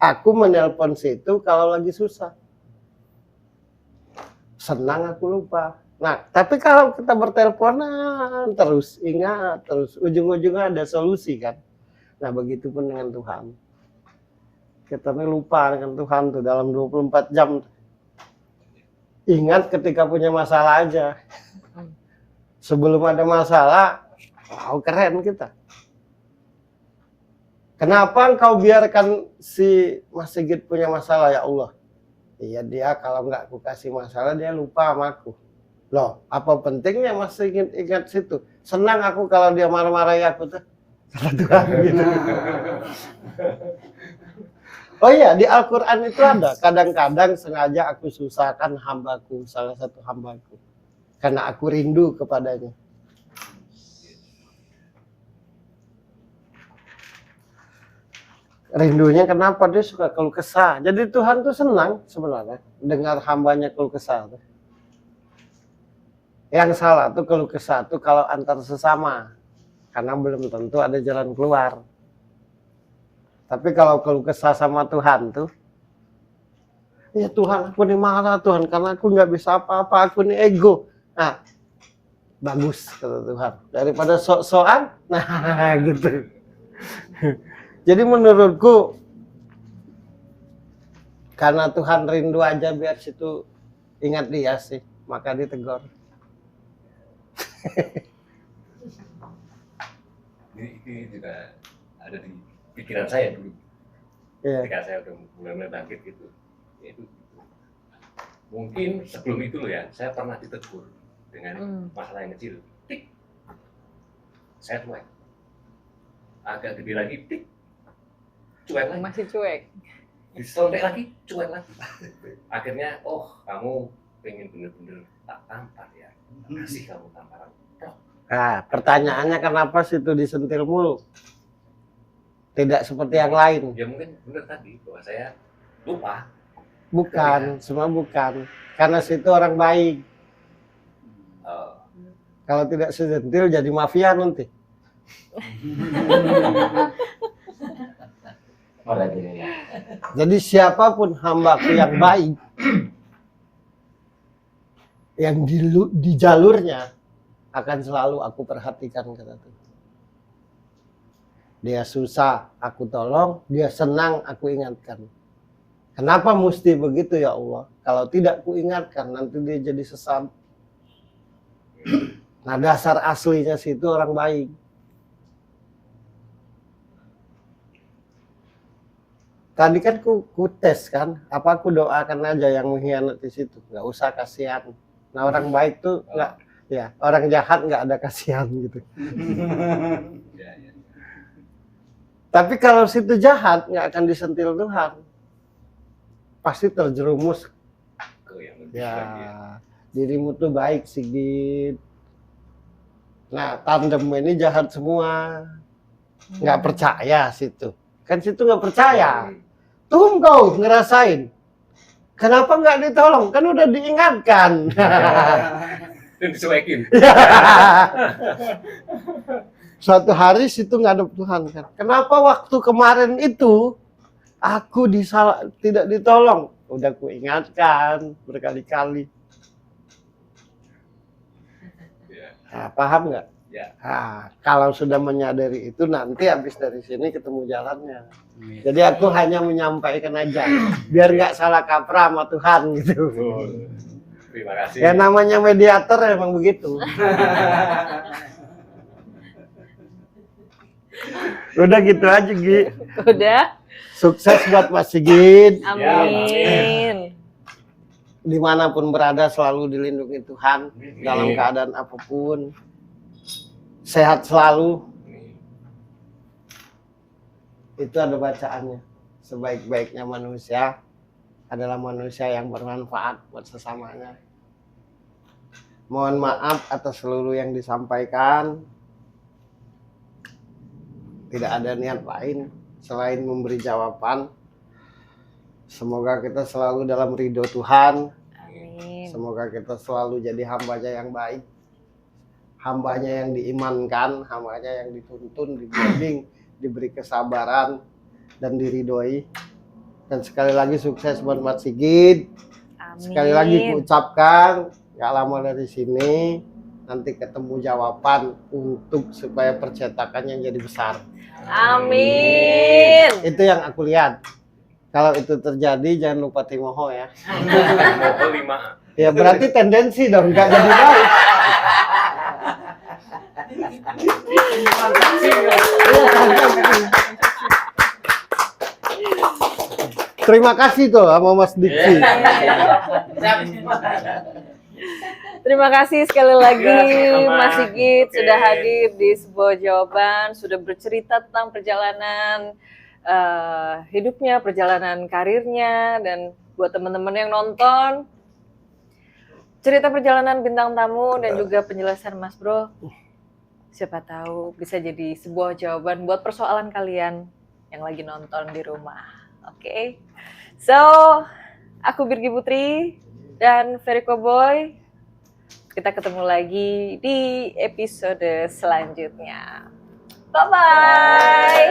Aku menelpon situ kalau lagi susah. Senang aku lupa. Nah, tapi kalau kita berteleponan terus, ingat terus, ujung-ujungnya ada solusi kan. Nah, begitupun dengan Tuhan. Kita ini lupa dengan Tuhan tuh dalam 24 jam. Ingat ketika punya masalah aja. Sebelum ada masalah, wow, keren kita. Kenapa engkau biarkan si Mas Sigit punya masalah ya Allah? Iya, dia kalau nggak aku kasih masalah dia lupa sama aku. Loh, apa pentingnya Mas Sigit ingat situ? Senang aku kalau dia marah-marahi aku tuh. Kata Tuhan gitu. Oh iya, di Al-Quran itu ada. Kadang-kadang sengaja aku susahkan hambaku, salah satu hambaku. Karena aku rindu kepadanya. Rindunya kenapa? Dia suka keluh kesah. Jadi Tuhan tuh senang sebenarnya dengar hambanya keluh kesah. Yang salah tuh keluh kesah tuh kalau antar sesama. Karena belum tentu ada jalan keluar. Tapi kalau keluh kesah sama Tuhan tuh, ya Tuhan aku ini marah Tuhan karena aku nggak bisa apa-apa, aku ini ego. Nah, bagus kata Tuhan. Daripada sok-sokan, nah gitu. Jadi menurutku karena Tuhan rindu aja biar situ ingat dia sih, maka ditegur. Ini juga ada di pikiran saya dulu. Ketika saya udah mulai bangkit gitu. Yaitu mungkin sebelum itu loh ya, saya pernah ditegur dengan masalah yang kecil. Tik. Saya cuek. Agak gede lagi, tik. Cuek lagi. Masih cuek. Disontek lagi, cuek lagi. Akhirnya, oh kamu pengen bener-bener tak tampar ya. Kasih kamu tamparan. Nah, pertanyaannya kenapa situ disentil mulu? Tidak seperti yang lain. Ya mungkin bener tadi bahwa saya lupa. Bukan, semua bukan. Karena situ orang baik. Kalau tidak sesentil jadi mafia nanti. Jadi siapapun hambaku yang baik, yang di jalurnya akan selalu aku perhatikan, kata Tuhan. Dia susah, aku tolong. Dia senang, aku ingatkan. Kenapa mesti begitu ya Allah? Kalau tidak ku ingatkan, nanti dia jadi sesat. Nah, dasar aslinya situ orang baik. Tadi kan ku tes kan, apa aku doakan aja yang mengkhianati situ, nggak usah kasihan. Nah, orang baik tuh nggak, ya orang jahat nggak ada kasihan gitu. Ya, ya. Tapi kalau situ jahat nggak akan disentil Tuhan, pasti terjerumus. Ke yang lebih Ya, lagi ya. dirimu tuh baik Sigit. Nah, tandem ini jahat semua, nggak percaya situ. Kan situ nggak percaya. Tuh kau ngerasain. Kenapa nggak ditolong? Kan udah diingatkan. Dan dicuekin. Suatu hari situ ngadep Tuhan kan. Kenapa waktu kemarin itu aku tidak ditolong? Udah ku ingatkan berkali-kali. Ya, Nah, paham nggak? ya. Nah, kalau sudah menyadari itu nanti habis dari sini ketemu jalannya. Jadi aku hanya menyampaikan aja, biar nggak salah kaprah sama Tuhan gitu. Oh, terima kasih. Ya namanya mediator emang begitu. Udah gitu aja Gi. Udah. Sukses buat Mas Sigit. Amin. Dimanapun berada selalu dilindungi Tuhan dalam Amin. keadaan apapun. Sehat selalu. Itu ada bacaannya. Sebaik-baiknya manusia adalah manusia yang bermanfaat buat sesamanya. Mohon maaf atas seluruh yang disampaikan. Tidak ada niat lain selain memberi jawaban. Semoga kita selalu dalam ridho Tuhan. Amin. Semoga kita selalu jadi hambanya yang baik. Hambanya yang diimankan, hambanya yang dituntun, dibimbing, diberi kesabaran, dan diridhoi. Dan sekali lagi sukses buat Mas Sigit. Amin. Sekali lagi kuucapkan, gak lama dari sini, nanti ketemu jawaban untuk supaya percetakan yang jadi besar. Amin. Itu yang aku lihat. Kalau itu terjadi, jangan lupa timoho ya. Mau 5. Ya berarti tendensi dong, gak jadi baik. Terima kasih tuh sama Mas Diksi. Terima kasih sekali lagi sama-sama. Mas Sigit Oke. sudah hadir di sebuah jawaban, sudah bercerita tentang perjalanan hidupnya, perjalanan karirnya, dan buat teman-teman yang nonton, cerita perjalanan bintang tamu dan juga penjelasan Mas Bro, siapa tahu bisa jadi sebuah jawaban buat persoalan kalian yang lagi nonton di rumah. Oke, so aku Birgi Putri dan Ferry Cowboy. Kita ketemu lagi di episode selanjutnya. Bye-bye.